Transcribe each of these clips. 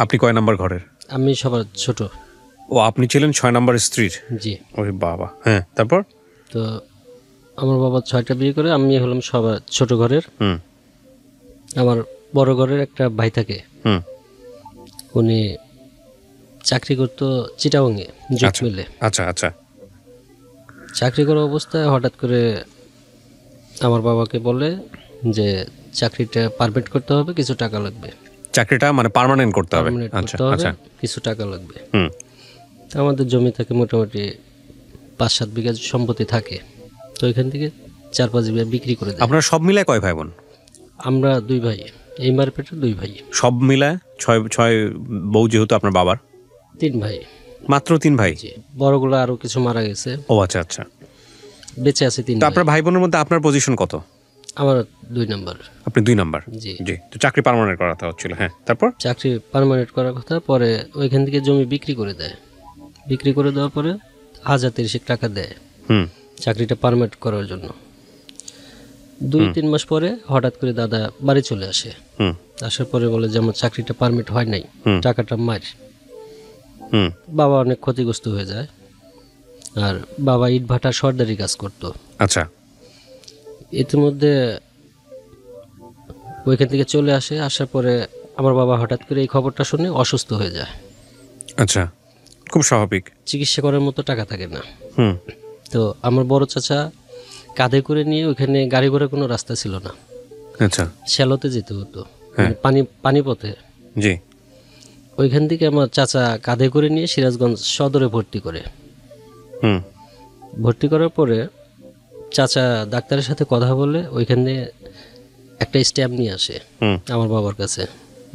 আপনি কয় নাম্বার ঘরের? আমি সবার ছোট। ও, আপনি ছিলেন 6 নাম্বার স্ত্রীর? জি। ওরে বাবা, হ্যাঁ, তারপর? তো আমার বাবা 6টা বিয়ে করে, আমি হলাম সবার ছোট ঘরের। আমার বড় ঘরের একটা ভাই থাকে, উনি চাকরি করতো চিটাগংয়ে জুট মিলে। আচ্ছা আচ্ছা। চাকরি করা অবস্থায় হঠাৎ করে আমার বাবাকে বলে যে চাকরিটা পারমিট করতে হবে, কিছু টাকা লাগবে। চাকরিটা মানে পার্মানেন্ট করতে হবে? আচ্ছা আচ্ছা, কিছু টাকা লাগবে। আমাদের জমি থাকে মোটামুটি 5-7 বিঘা সম্পত্তি থাকে, তো এখান থেকে 4-5 বিঘা বিক্রি করে দেয়। আপনারা সব মিলায় কয় ভাই বোন? আমরা 2 ভাই, এই মারপেটের 2 ভাই। সব মিলায় 6 বউ যেহেতু আপনার বাবার? 3 ভাই। মাত্র 3 ভাই? জি, বড়গুলো আরো কিছু মারা গেছে। ও আচ্ছা আচ্ছা, বেঁচে আছে 3 তো ভাই। আপনার ভাই বোনের মধ্যে আপনার পজিশন কত? আমার 2 নাম্বার। আপনি 2 নাম্বার? জি জি। তো চাকরি পার্মানেন্ট করা কথা হচ্ছিল, হ্যাঁ, তারপর? চাকরি পার্মানেন্ট করার কথা, পরে ওইখান থেকে জমি বিক্রি করে দেয়। বিক্রি করে দেওয়ার পরে 1030 টাকা দেয় চাকরিটা পার্মানেন্ট করার জন্য। 2-3 মাস পরে হঠাৎ করে দাদা বাড়ি চলে আসে। আসার পরে বলে যে আমার চাকরিটা পারমিট হয় নাই, টাকাটা মার। বাবা অনেক ক্ষতিগ্রস্ত হয়ে যায়। আর বাবা ইট ভাটা সর্দারি কাজ করতো। আচ্ছা। ইতিমধ্যে ওইখান থেকে চলে আসে। আসার পরে আমার বাবা হঠাৎ করে এই খবরটা শুনে অসুস্থ হয়ে যায়। আচ্ছা, খুব স্বাভাবিক। চিকিৎসা করার মতো টাকা থাকে না। তো আমার বড় চাচা কাঁধে করে নিয়ে, ওইখানে গাড়ি ঘোড়ার কোনো রাস্তা ছিল না। আচ্ছা। শ্যালোতে যেতে হতো, পানিপথে। জি। ওইখান থেকে আমার চাচা কাঁধে করে নিয়ে সিরাজগঞ্জ সদরে ভর্তি করে। ভর্তি করার পরে চাচা ডাক্তারের সাথে কথা বলে ওইখানে একটা স্ট্যাম্প নিয়ে আসে আমার বাবার কাছে,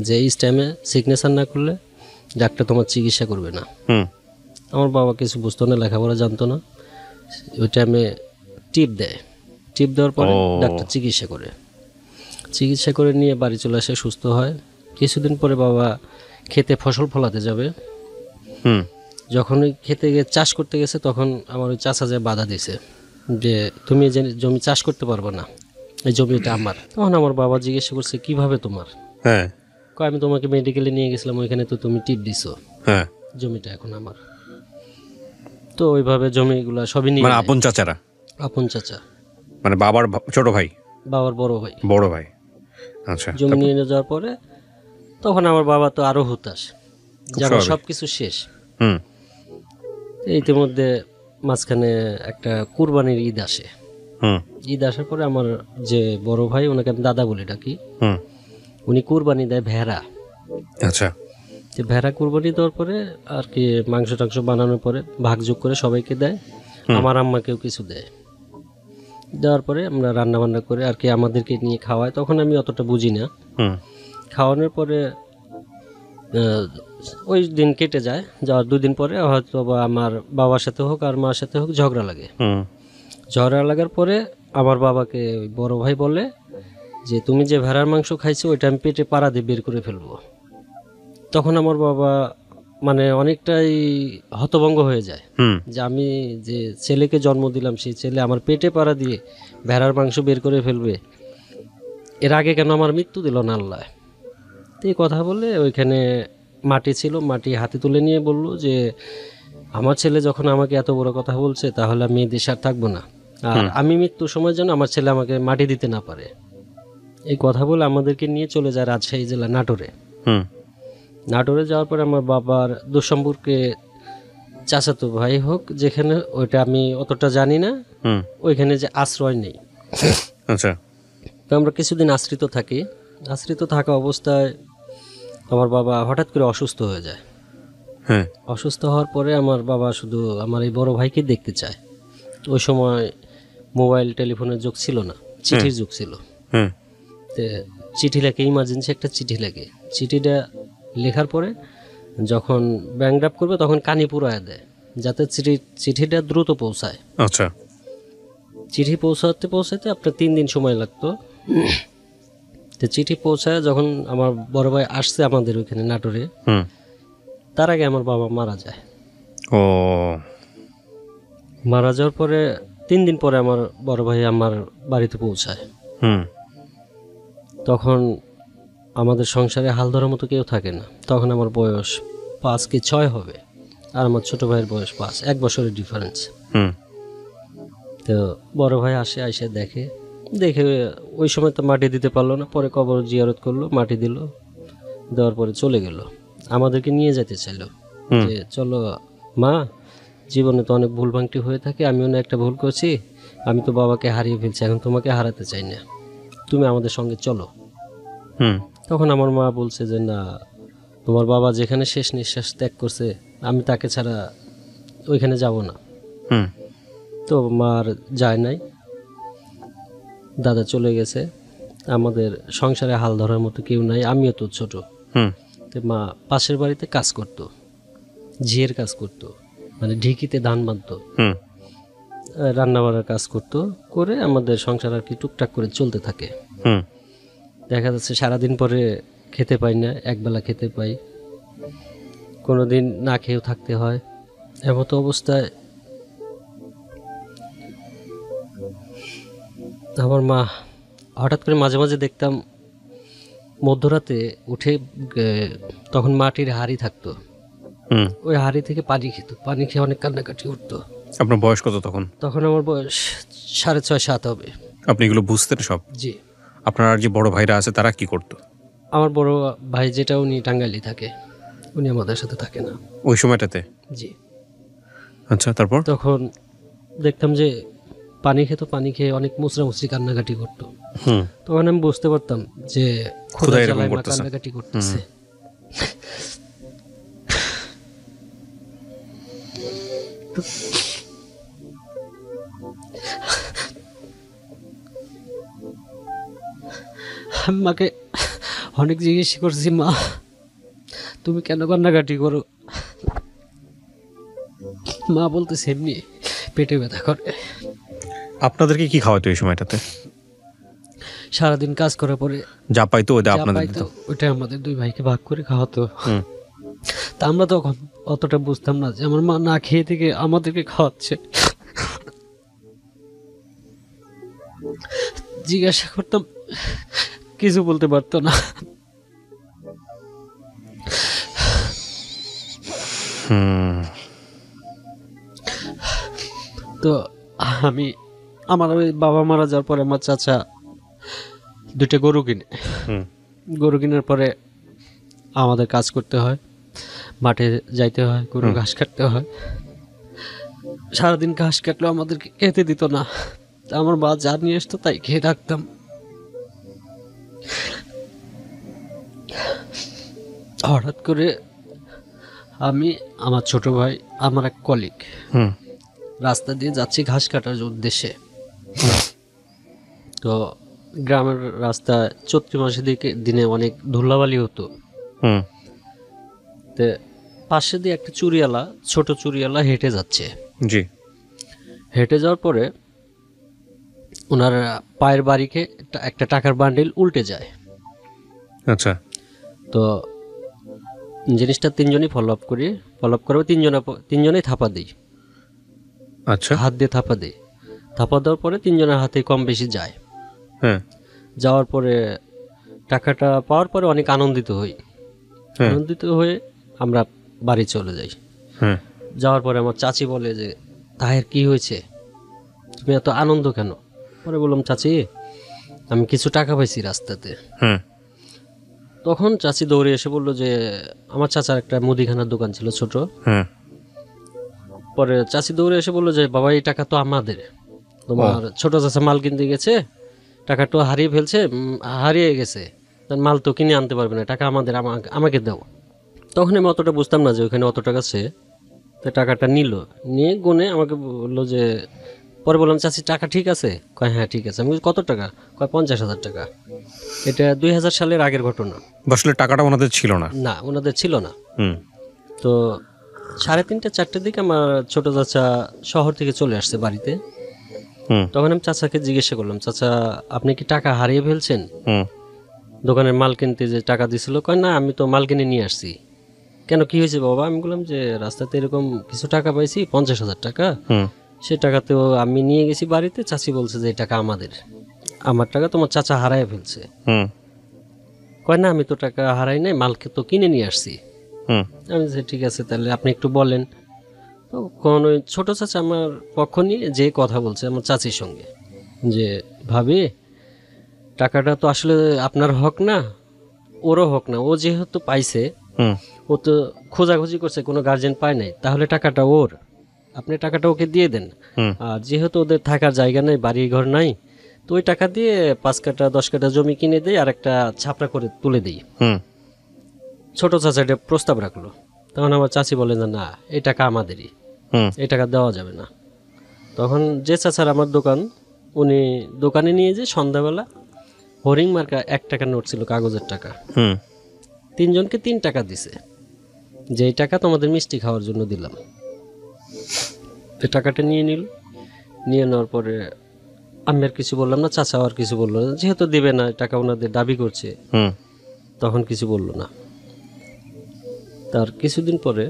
যে এই স্ট্যাম্পে সিগনেচার না করলে ডাক্তার তোমার চিকিৎসা করবে না। আমার বাবা কিছু বুঝতো না, লেখাপড়া জানতো না। ওই টাইমে টিপ দেয়। টিপ দেওয়ার পরে ডাক্তার চিকিৎসা করে নিয়ে বাড়ি চলে আসে, সুস্থ হয়। কিছুদিন পরে বাবা খেতে ফসল ফলাতে যাবে। যখন ওই খেতে গিয়ে চাষ করতে গেছে, তখন আমার ওই চাচা যে বাধা দিছে যে তুমি যে জমি চাষ করতে পারবে না, এই জমিটা আমার। তখন আমার বাবা জিজ্ঞাসা করছে কিভাবে তোমার? হ্যাঁ। আমি তোমাকে মেডিকেলে নিয়ে গেছিলাম, ওইখানে তো তুমি টিপ দিছো, জমিটা এখন আমার। তো ওইভাবে জমিগুলা সবই নিয়ে, মানে আপন চাচারা? আপন চাচা মানে বাবার ছোট ভাই? বাবার বড় ভাই। বড় ভাই, আচ্ছা। জমি নিয়ে যাওয়ার পরে তখন আমার বাবা তো আরো হুতাশ, যেমন সবকিছু শেষ। ইতিমধ্যে মাঝখানে একটা কুরবানির ঈদ আসে। ঈদ আসার পরে আমার যে বড় ভাই, ওনাকে আমি দাদা বলে ডাকি, উনি কুরবানি দেয় ভেড়া। আচ্ছা। ভেড়া কুরবানি দেওয়ার পরে আর কি মাংস টাংস বানানোর পরে ভাগযোগ করে সবাইকে দেয়, আমার আম্মাকেও কিছু দেয়। দেওয়ার পরে আমরা রান্না বান্না করে আর কি আমাদেরকে নিয়ে খাওয়ায়। তখন আমি অতটা বুঝি না। খাওয়ানোর পরে ওই দিন কেটে যায়। যাওয়ার 2 দিন পরে হয়তো বা আমার বাবার সাথে হোক আর মার সাথে হোক ঝগড়া লাগে। ঝগড়া লাগার পরে আমার বাবাকে ওই বড় ভাই বলে যে তুমি যে ভেড়ার মাংস খাইছো ওইটা আমি পেটে পাড়া দিয়ে বের করে ফেলবো। তখন আমার বাবা মানে অনেকটাই হতভঙ্গ হয়ে যায় যে আমি যে ছেলেকে জন্ম দিলাম, সেই ছেলে আমার পেটে পাড়া দিয়ে ভেড়ার মাংস বের করে ফেলবে, এর আগে কেন আমার মৃত্যু দিল না আল্লাহ। তো এই কথা বলে ওইখানে মাটি ছিল, মাটি হাতে তুলে নিয়ে বলল যে আমার ছেলে যখন আমাকে এত বড় কথা বলছে, তাহলে আমি এই দেশে আর থাকবো না, আর আমি মৃত্যুর সময় যেন আমার ছেলে আমাকে মাটি দিতে না পারে। এই কথা বলে আমাদেরকে নিয়ে চলে যায় রাজশাহী জেলা নাটোরে। নাটোরে যাওয়ার পরে আমার বাবার দুঃসম্পর্কে চাচাতো ভাই হোক যেখানে, ওইটা আমি অতটা জানি না, ওইখানে যে আশ্রয় নেই। আচ্ছা। তো আমরা কিছুদিন আশ্রিত থাকি। আশ্রিত থাকা অবস্থায় আমার বাবা হঠাৎ করে অসুস্থ হয়ে যায়। অসুস্থ হওয়ার পরে আমার বাবা শুধু আমার এই বড় ভাইকে দেখতে চায়। ওই সময় মোবাইল টেলিফোনের যুগ ছিল না, চিঠির যুগ ছিল। তো চিঠি লেখে, ইমার্জেন্সি একটা চিঠি লেখে। চিঠিটা লেখার পরে যখন ব্যাংক ড্রাফট করবে তখন কানি পুরায় দেয়, যাতে চিঠিটা দ্রুত পৌঁছায়। আচ্ছা। চিঠি পৌঁছাতে আপনার 3 দিন সময় লাগতো। তো চিঠি পৌঁছায় যখন আমার বড় ভাই আসছে আমাদের ওইখানে নাটোরে, তার আগে আমার বাবা মারা যায়। মারা যাওয়ার পরে 3 দিন পরে আমার বড় ভাই আমার বাড়িতে পৌঁছায়। তখন আমাদের সংসারে হাল ধরার মতো কেউ থাকে না। তখন আমার বয়স 5 কি 6 হবে, আর আমার ছোট ভাইয়ের বয়স 5, 1 বছরের ডিফারেন্স। হুম তো বড় ভাই আইসে দেখে ওই সময় তো মাটি দিতে পারলো না, পরে কবর জিয়ারত করলো, মাটি দিল, দেওয়ার পরে চলে গেল। আমাদেরকে নিয়ে যেতে চাইলো যে চলো মা, জীবনে তো অনেক ভুল ভাঙটি হয়ে থাকে, আমিও না একটা ভুল করছি, আমি তো বাবাকে হারিয়ে ফেলছি, এখন তোমাকে হারাতে চাই না, তুমি আমাদের সঙ্গে চলো। হুম তখন আমার মা বলছে যে না, তোমার বাবা যেখানে শেষ নিঃশ্বাস ত্যাগ করছে আমি তাকে ছাড়া ওইখানে যাব না। হুম তো মার যায় নাই, দাদা চলে গেছে, আমাদের সংসারে হাল ধরার মতো কেউ নাই, আমিও তো ছোট। হুম তো মা পাশের বাড়িতে কাজ করতো, ঝিয়ের কাজ করতো, মানে ঢিকিতে ধান বাঁধতো, হুম রান্না বান্নার কাজ করতো, করে আমাদের সংসার আর কি টুকটাক করে চলতে থাকে। হুম দেখা যাচ্ছে সারাদিন পরে খেতে পাই না, একবেলা খেতে পাই, কোনো দিন না খেয়েও থাকতে হয়। এমতো অবস্থায় আমার মা হঠাৎ করে মাঝে মাঝে দেখতাম মধ্যরাতে উঠে তখন মাটির হাঁড়ি থাকতো, হুম ওই হাঁড়ি থেকে পানি খেত, পানি খেয়ে অনেক কান্নাকাটি উঠতো। আপনার বয়স কত তখন? তখন আমার বয়স 6.5-7 হবে। আপনি এগুলো বুঝতেন সব? জি। আপনার আর যে বড় ভাইরা আছে তারা কি করতো? আমার বড় ভাই যেটা, উনি টাঙ্গাইলে থাকে, উনি আমাদের সাথে থাকে না ওই সময়টাতে? জি। আচ্ছা, তারপর? তখন দেখতাম যে পানি খেত, পানি খেয়ে অনেক মুচড়ামুচড়ি কান্নাকাটি করতো। হুম তখন আমি বুঝতে পারতাম যে ক্ষুধা এরকম জ্বালায় মা করতেছে। কান্নাকাটি করতেছে। আমি মাকে অনেক জিজ্ঞেস করছি, মা তুমি কেন কান্নাকাটি করো? মা বলতেছে এমনি পেটে ব্যথা করে। আপনাদেরকে কি খাওয়াতো এই সময়টাতে? সারাদিন কাজ করার পরে যা পাইতো ওটা যা আপনাদের পাইতো দিত? ওইটা আমাদের 2 ভাইকে ভাগ করে খাওয়াতো। হুম তা আমরা তখন অতটা বুঝতাম না যে আমার মা না খেয়ে থেকে আমাদেরকে খাওয়াচ্ছে। জিজ্ঞাসা করতাম, কিছু বলতে পারতো না। হুম তো আমার ওই বাবা মারা যাওয়ার পরে আমার চাচা 2টা গরু কিনে। হুম গরু কেনার পরে আমাদের কাজ করতে হয়, মাঠে যাইতে হয়, গরু ঘাস কাটতে হয়। সারাদিন ঘাস কাটলেও আমাদেরকে খেতে দিত না, তা আমার মা যা নিয়ে আসতো তাই খেয়ে থাকতাম। হঠাৎ করে আমি, আমার ছোট ভাই, আমার এক কলিগ হুম রাস্তা দিয়ে যাচ্ছি ঘাস কাটার উদ্দেশ্যে। তো গ্রামের রাস্তা চৈত্র মাসের দিনে অনেক ধুলাবালি হতো। হুম তো পাশে দিয়ে একটা চুরিয়ালা, ছোট চুরিয়ালা হেঁটে যাচ্ছে। জি। হেঁটে যাওয়ার পরে ওনার পায়ের বাড়িকে একটা টাকার বান্ডিল উল্টে যায়। আচ্ছা। তো জিনিসটা 3জনই ফলো আপ করে তিনজনেই থাপা দিই, আচ্ছা। হাত দিয়ে থাপা দিই। থাপা দেওয়ার পরে 3জনের হাতে কম বেশি যায়। হ্যাঁ যাওয়ার পরে টাকাটা পাওয়ার পরে অনেক আনন্দিত হই। হ্যাঁ আনন্দিত হয়ে আমরা বাড়ি চলে যাই। হ্যাঁ যাওয়ার পরে আমার চাচি বলে যে, তাহের কি হয়েছে, তুমি এত আনন্দ কেন? পরে বললাম, চাচি আমি কিছু টাকা পাইছি রাস্তাতে। হ্যাঁ তখন চাচি দৌড়ে এসে বললো যে, আমার চাচার একটা মুদিখানার দোকান ছিল ছোট। হ্যাঁ পরে চাচি দৌড়ে এসে বললো যে, বাবা এই টাকা তো আমাদের, তোমার ছোট চাচা মাল কিনতে গেছে, টাকাটা হারিয়ে ফেলছে, হারিয়ে গেছে, তার মাল তো কিনে আনতে পারবে না, টাকা আমাদের, আমাকে দাও। তখন আমি অতটা বুঝতাম না যে ওখানে অত টাকা আছে। তো টাকাটা নিয়ে গুনে আমাকে বললো যে, পরে বললাম, চাচি টাকা ঠিক আছে? কয় হ্যাঁ ঠিক আছে। আমি বলছি, কত টাকা? কয় 50,000 টাকা। এটা 2000 সালের আগের ঘটনা। আসলে টাকাটা ওনাদের ছিল না? না, ওনাদের ছিল না। হুম তো 3:30-4টার দিকে আমার ছোট চাচা শহর থেকে চলে আসছে বাড়িতে। হুম তখন আমি চাচাকে জিজ্ঞাসা করলাম, চাচা আপনি কি টাকা হারিয়ে ফেলছেন? হুম দোকানের মাল কিনতে যে টাকা দিছিল? কয় না, আমি তো মাল কিনে নিয়ে আসছি। কেন, কি হয়েছে বাবা? আমি বললাম যে, রাস্তাতে এরকম কিছু টাকা পাইছি, 50,000 টাকা, হুম সে টাকাতেও আমি নিয়ে গেছি বাড়িতে, চাচি বলছে যে এই টাকা আমাদের, আমার টাকা তোমার চাচা হারায় ফেলছে। হুম কয় না আমি তো টাকা হারাই নাই, মালকে তো কিনে নিয়ে আসছি। হুম আমি বলছি, ঠিক আছে তাহলে আপনি একটু বলেন। তো কোন ওই ছোটো চাচা আমার পক্ষ নিয়ে যে কথা বলছে আমার চাচির সঙ্গে, যে ভাবি টাকাটা তো আসলে আপনার হক না, ওরও হক না। ও যেহেতু পাইছে, হুম ও তো খোঁজাখুঁজি করছে, কোনো গার্জেন পায় নাই, তাহলে টাকাটা ওর, আপনি টাকাটা ওকে দিয়ে দেন। হুম আর যেহেতু ওদের থাকার জায়গা নেই, বাড়ি ঘর নাই, তো ওই টাকা দিয়ে 5 কাঠা 10 কাঠা জমি কিনে দেই আর একটা ছাপড়া করে তুলে দিই। হুম ছোট চাচা এটা প্রস্তাব রাখলো। তখন আমার চাচি বলেন যে না, এই টাকা আমাদেরই, হুম এই টাকা দেওয়া যাবে না। তখন যে চাচার আমার দোকান, উনি দোকানে নিয়ে যে সন্ধ্যাবেলা হরিং মার্কা 1 টাকার নোট ছিল, কাগজের টাকা, হুম 3 জনকে 3 টাকা দিছে, যে এই টাকা তোমাদের মিষ্টি খাওয়ার জন্য দিলাম। এই টাকাটা নিয়ে নিল। নিয়ে নেওয়ার পরে আমি আর কিছু বললাম না, চাচাও আর কিছু বললো না, যেহেতু দেবে না, টাকা ওনাদের দাবি করছে, হুম তখন কিছু বললো না। তার কিছুদিন পরে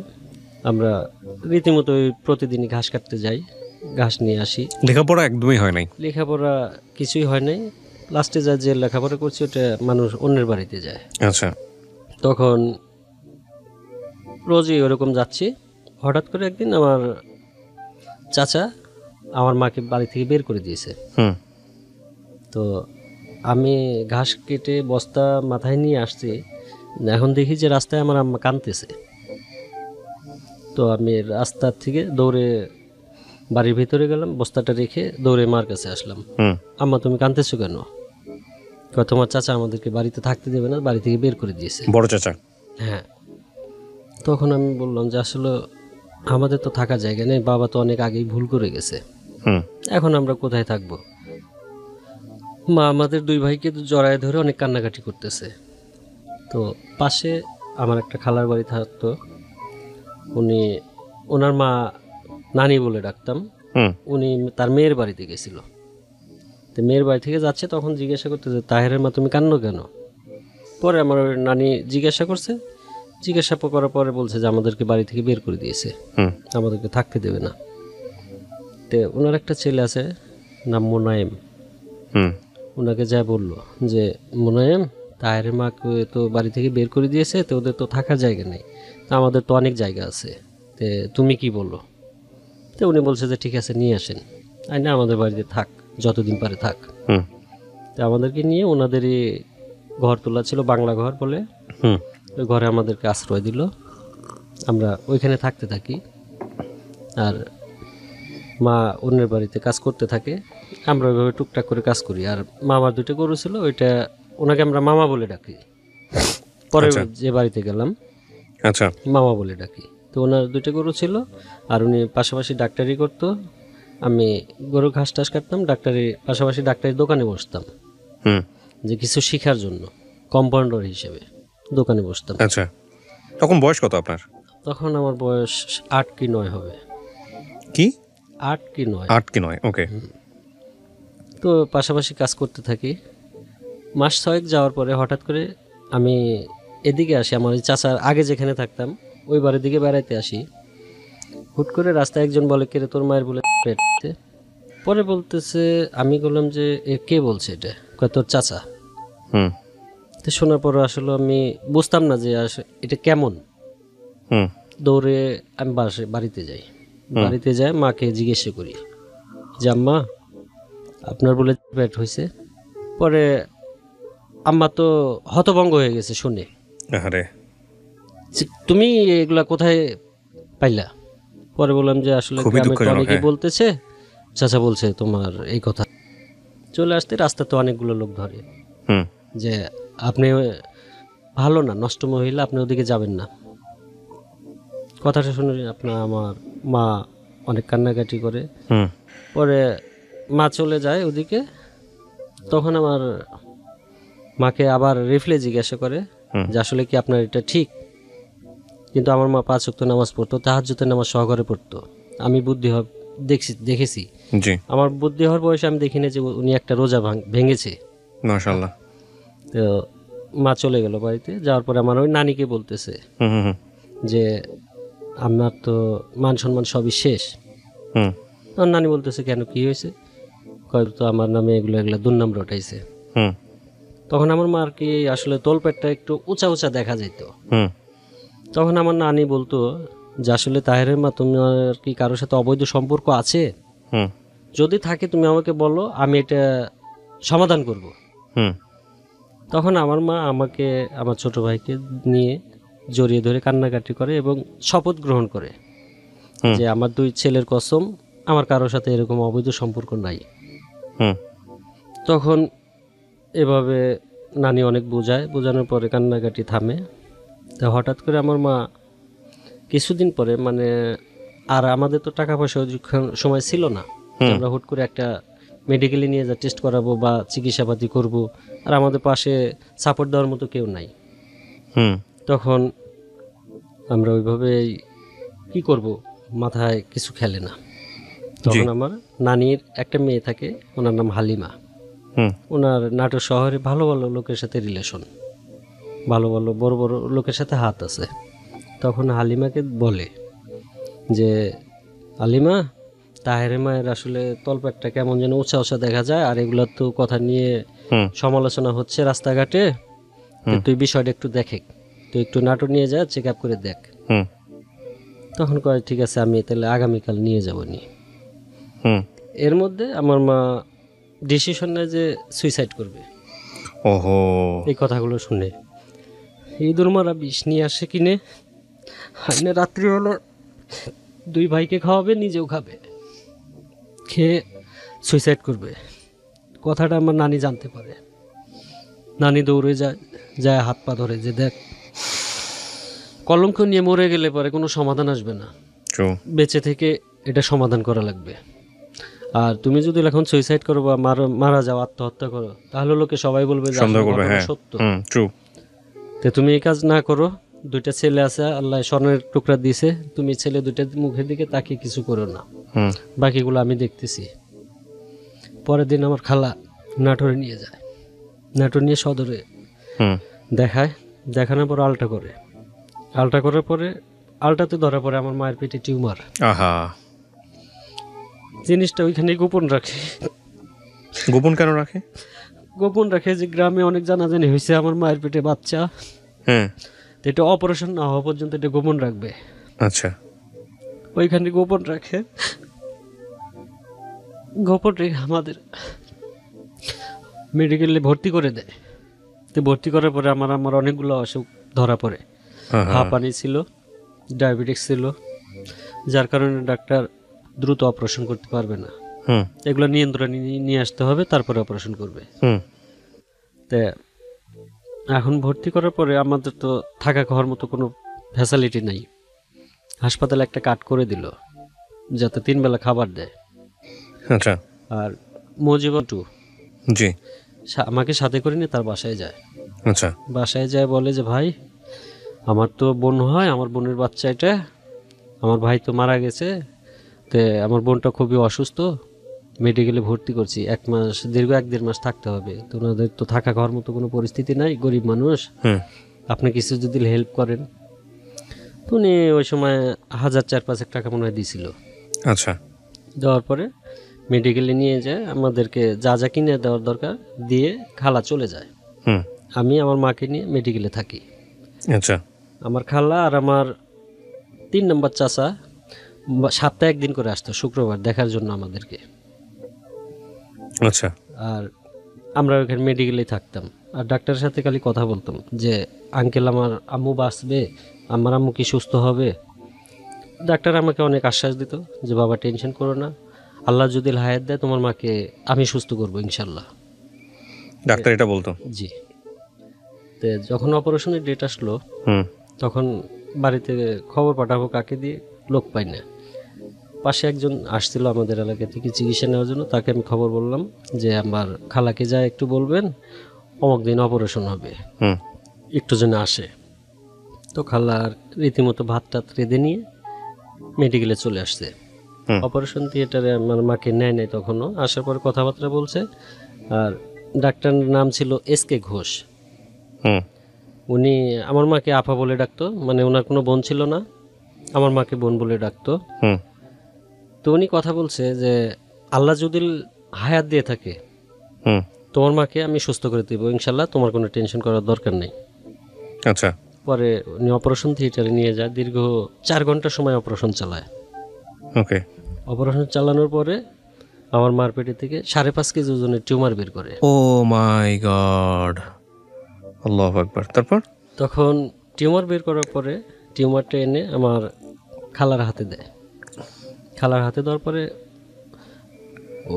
আমরা রীতিমতো ওই প্রতিদিনই ঘাস কাটতে যাই, ঘাস নিয়ে আসি। লেখাপড়া একদমই হয় নাই? লেখাপড়া কিছুই হয় নাই। লাস্টে যা যে লেখাপড়া করছে ওটা মানুষ অন্যের বাড়িতে যায়। আচ্ছা। তখন রোজই ওরকম যাচ্ছি। হঠাৎ করে একদিন আমার চাচা আমার মাকে বাড়ি থেকে বের করে দিয়েছে। হুম তো আমি ঘাস কেটে বস্তা মাথায় নিয়ে আসছি, এখন দেখি যে রাস্তায় আমার আম্মা কাঁদতেছে। তো আমি রাস্তার থেকে দৌড়ে বাড়ির ভিতরে গেলাম, বস্তাটা রেখে দৌড়ে মার কাছে আসলাম। হুম আম্মা তুমি কাঁদতেছো কেন? কয় তোমার চাচা আমাদেরকে বাড়িতে থাকতে দেবে না, বাড়ি থেকে বের করে দিয়েছে। বড় চাচা? হ্যাঁ। তখন আমি বললাম যে আসলে আমাদের তো থাকার জায়গা নেই, বাবা তো অনেক আগেই ভুল করে গেছে, হুম এখন আমরা কোথায় থাকবো? মা আমাদের 2 ভাইকে জড়ায় ধরে অনেক কান্নাকাটি করতেছে। তো পাশে আমার একটা খালার বাড়ি থাকতো, উনি, ওনার মা নানি বলে ডাকতাম, হুম উনি তার মেয়ের বাড়িতে গেছিল। তো মেয়ের বাড়ি থেকে যাচ্ছে, তখন জিজ্ঞাসা করতেছে তাহেরের মা তুমি কান্নো কেন? পরে আমার ওই নানি জিজ্ঞাসা করছে, জিজ্ঞাসা করার পরে বলছে যে আমাদেরকে বাড়ি থেকে বের করে দিয়েছে, হুম আমাদেরকে থাকতে দেবে না। তো ওনার একটা ছেলে আছে নাম মোনায়েম, হুম ওনাকে যা বললো যে মোনায়েম তাহেরের মাকে তো বাড়ি থেকে বের করে দিয়েছে, তো ওদের তো থাকার জায়গা নেই, তো আমাদের তো অনেক জায়গা আছে, তে তুমি কি বলো? তো উনি বলছে যে ঠিক আছে নিয়ে আসেন, আর না আমাদের বাড়িতে থাক, যতদিন পারে থাক। হুম তো আমাদেরকে নিয়ে ওনাদেরই ঘর তোলা ছিল, বাংলা ঘর বলে, হুম ওই ঘরে আমাদেরকে আশ্রয় দিল। আমরা ওইখানে থাকতে থাকি, আর মা অন্যের বাড়িতে কাজ করতে থাকে, আমরা ওইভাবে টুকটাক করে কাজ করি। আর মামার 2টা গরু ছিল, ওইটা ওনাকে আমরা মামা বলে ডাকি। পরে যে বাড়িতে গেলাম আচ্ছা। মামা বলে ডাকি। তো ওনার 2টা গরু ছিল, আর উনি পাশাপাশি ডাক্তারি করতো। আমি গরু ঘাস টাস কাটতাম, পাশাপাশি ডাক্তারির দোকানে বসতাম, হুম যে কিছু শেখার জন্য কম্পাউন্ডার হিসেবে দোকানে বসতাম। আচ্ছা। তখন বয়স কত আপনার? তখন আমার বয়স 8 কি 9 হবে। কি 8 কি 9? 8 কি 9? ওকে। তো পাশাপাশি কাজ করতে থাকি। মাস 6 যাওয়ার পরে হঠাৎ করে আমি এদিকে আসি, আমার ওই চাচার আগে যেখানে থাকতাম ওই বাড়ির দিকে বেড়াইতে আসি। হুট করে রাস্তায় একজন বলে কে রে তোর মায়ের বলে পেটতে। পরে বলতেছে, আমি বললাম যে কে বলছে এটা? কয় তোর চাচা। হুম তো শোনার পর আসলে আমি বুঝতাম না যে এটা কেমন। হুম দৌড়ে আমি বাড়িতে যাই। বাড়িতে যাই মাকে জিজ্ঞেস করি যে আম্মা আপনার বলে পেট হয়েছে। পরে আম্মা তো হতভঙ্গ হয়ে গেছে শুনে, আরে যে তুমি এগুলা কোথায় পাইলা? পরে বললাম যে আসলে খুবই গ্রামে তো দুঃখজনক। অনেকেই হ্যাঁ। বলতেছে, চাচা বলছে তোমার এই কথা। চলে আসতে রাস্তাতে অনেকগুলো লোক ধরে হুম যে আপনি ভালো না, নষ্ট মহিলা, আপনি ওদিকে যাবেন না। কথাটা শুনে আমার মা অনেক কান্নাকাটি করে। হুম পরে মা চলে যায় ওদিকে। তখন আমার মাকে আবার রিফলে জিজ্ঞাসা করে যে আসলে কি আপনার এটা ঠিক? কিন্তু আমার মা 5 ওয়াক্ত নামাজ পড়তো, তাহাজ্জুদের নামাজ সহকারে পড়তো। আমি দেখেছি, জি আমার বুদ্ধি হওয়ার বয়সে আমি দেখিনি যে উনি একটা রোজা ভেঙেছে। মাশাআল্লাহ। তো মা চলে গেল বাড়িতে। যাওয়ার পরে আমার ওই নানিকে বলতেছে হুম হুম হুম যে আপনার তো মান সম্মান সবই শেষ। হুম আমার নানি বলতেছে কেন, কি হয়েছে? হয়তো আমার নামে এগুলা দুর্নাম রটাইছে। হুম তখন আমার মার কি আসলে তলপেটটা একটু উঁচা উঁচা দেখা যেত। হুম তখন আমার নানি বলতো যে আসলে তাহেরের মা, তোমার কি কারোর সাথে অবৈধ সম্পর্ক আছে? হুম যদি থাকে তুমি আমাকে বলো, আমি এটা সমাধান করব। হুম তখন আমার মা আমাকে, আমার ছোট ভাইকে নিয়ে জড়িয়ে ধরে কান্নাকাটি করে এবং শপথ গ্রহণ করে হুম যে আমার 2 ছেলের কসম, আমার কারোর সাথে এরকম অবৈধ সম্পর্ক নাই। হুম তখন এভাবে নানি অনেক বোঝানোর পরে কান্নাকাটি থামে। তো হঠাৎ করে আমার মা কিছুদিন পরে, মানে আর আমাদের তো টাকা পয়সা ওই সময় ছিল না যে আমরা হুট করে একটা মেডিকেলে নিয়ে যা টেস্ট করাবো বা চিকিৎসাপাতি করব, আর আমাদের পাশে সাপোর্ট দেওয়ার মতো কেউ নাই। হুম তখন আমরা ওইভাবে কি করব, মাথায় কিছু খেলে না। তখন আমার নানির একটা মেয়ে থাকে, ওনার নাম হালিমা। হুম ওনার নাটোর শহরে ভালো ভালো লোকের সাথে রিলেশন, ভালো ভালো বড় বড় লোকের সাথে হাত আছে। তখন হালিমাকে বলে যে, হালিমা, তাহেরের মায়ের আসলে তলপেটটা কেমন যেন উঁচা উঁচা দেখা যায়, আর এগুলোর তো কথা নিয়ে হুম সমালোচনা হচ্ছে রাস্তাঘাটে, তো তুই বিষয়টা একটু দেখে, তুই একটু নাটোর নিয়ে যা, চেক আপ করে দেখ। হুম তখন কয় ঠিক আছে, আমি তাহলে আগামীকাল নিয়ে যাব নি। হুম এর মধ্যে আমার মা ডিসিশন নেয় যে সুইসাইড করবে। ওহো এই কথাগুলো শুনে ইঁদুর মারা বিষ নিয়ে আসে কিনে, হাইনে রাত্রি হলে 2 ভাইকে খাওয়াবে, নিজেও খাবে, খেয়ে সুইসাইড করবে। কথাটা আমার নানি জানতে পারে। নানি দৌড়ে যায়, যায় হাত পা ধরে যে দেখ, কলঙ্ক নিয়ে মরে গেলে পরে কোনো সমাধান আসবে না, ট্রু বেঁচে থেকে এটা সমাধান করা লাগবে। আর তুমি যদি এখন সুইসাইড করো বা মারা যাও, আত্মহত্যা করো, তাহলে লোকে সবাই বলবে যে সন্দেহ আসলে করবে, ঘটনা হ্যাঁ সত্য। ট্রু তো তুমি এই কাজ না করো। 2টা ছেলে আছে, আল্লাহ স্বর্ণের টুকরা দিয়েছে, তুমি ছেলে 2টার মুখের দিকে তাকিয়ে কিছু করো না, হুম বাকিগুলো আমি দেখতেছি। পরের দিন আমার খালা নাটোরে নিয়ে যায়, নাটোর নিয়ে সদরে হুম দেখায়, দেখানোর পর আলটা করে, আলটা করার পরে আলটাতে ধরা পড়ে আমার মায়ের পেটে টিউমার। আহা, জিনিসটা ওইখানে গোপন রাখে। গোপন কেন রাখে? গোপন রাখে যে গ্রামে অনেক জানাজানি হয়েছে আমার মায়ের পেটে বাচ্চা, হ্যাঁ তো এটা অপারেশন না হওয়া পর্যন্ত এটা গোপন রাখবে। আচ্ছা ওইখানে গোপন রাখে, গোপন রেখে আমাদের মেডিকেলে ভর্তি করে দেয়। তো ভর্তি করার পরে আমার অনেকগুলো অসুখ ধরা পড়ে। হাঁপানি ছিল, ডায়াবেটিস ছিল, যার কারণে ডাক্তার দ্রুত অপারেশন করতে পারবে না, হুম এগুলো নিয়ন্ত্রণে নিয়ে আসতে হবে, তারপরে অপারেশন করবে। হুম তো এখন ভর্তি করার পরে আমাদের তো থাকা খাওয়ার মতো কোনো ফ্যাসিলিটি নাই। হাসপাতালে একটা কার্ড করে দিল যাতে 3 বেলা খাবার দেয়। আচ্ছা আর মজিবটু জি আমাকে সাথে করে নিয়ে তার বাসায় যায়। আচ্ছা বাসায় যায় বলে যে ভাই, আমার তো বোন হয়, আমার বোনের বাচ্চা এটা, আমার ভাই তো মারা গেছে, তো আমার বোনটা খুবই অসুস্থ, মেডিকেলে ভর্তি করছি, 1 মাস, দীর্ঘ 1-1.5 মাস থাকতে হবে, তো ওনাদের তো থাকা খাওয়ার মতো কোনো পরিস্থিতি নাই, গরিব মানুষ, হুম আপনি কিছু যদি হেল্প করেন। তো উনি ওই সময় 1,000-4,500 টাকা মনে হয় দিয়েছিল। আচ্ছা দেওয়ার পরে মেডিকেলে নিয়ে যায়, আমাদেরকে যা যা কিনে দেওয়ার দরকার দিয়ে খালা চলে যায়। হুম আমি আমার মাকে নিয়ে মেডিকেলে থাকি। আচ্ছা আমার খালা আর আমার 3 নম্বর চাচা সপ্তাহে 1 দিন করে আসতো শুক্রবার দেখার জন্য আমাদেরকে। আচ্ছা আর আমরা ওখানে মেডিকেলেই থাকতাম, আর ডাক্তারের সাথে খালি কথা বলতাম যে আঙ্কেল, আমার আম্মু বাঁচবে, আমার আম্মু কি সুস্থ হবে। ডাক্তার আমাকে অনেক আশ্বাস দিত যে বাবা টেনশন করো না, আল্লাহ যদি হায়াত দেয় তোমার মাকে আমি সুস্থ করবো ইনশাল্লাহ। ডাক্তার এটা বলতো? জি। তো যখন অপারেশনের ডেট আসলো, হুম তখন বাড়িতে খবর পাঠাবো কাকে দিয়ে, লোক পাই না। পাশে একজন আসছিল আমাদের এলাকা থেকে চিকিৎসা নেওয়ার জন্য, তাকে আমি খবর বললাম যে আমার খালাকে যায় একটু বলবেন অমুক দিন অপারেশন হবে, হুম একটু যেন আসে। তো খালার রীতিমতো ভাত টাত রেঁধে নিয়ে মেডিকেলে চলে আসছে। অপারেশন থিয়েটারে আমার মাকে নেয় নাই তখনও, আসার পর কথাবার্তা বলছে। আর ডাক্তারের নাম ছিল এসকে ঘোষ। হুম উনি আমার মাকে আপা বলে ডাকতো, মানে ওনার কোনো বোন ছিল না, আমার মাকে বোন বলে ডাকতো। হুম তো উনি কথা বলছে যে আল্লাহ যদি হায়াত দিয়ে থাকে, হুম তোমার মাকে আমি সুস্থ করে দেবো ইনশাল্লাহ, তোমার কোনো টেনশন করার দরকার নেই। আচ্ছা। পরে উনি অপারেশন থিয়েটারে নিয়ে যায়, দীর্ঘ 4 ঘন্টা সময় অপারেশন চালায়। ওকে। অপারেশন চালানোর পরে আমার মার পেটে থেকে 5.5 কেজি ওজনের টিউমার বের করে। ও মাই গড, আল্লাহু আকবার। তারপর? তখন টিউমার বের করার পরে টিউমারটা এনে আমার খালার হাতে দেয়। খালার হাতে দেওয়ার পরে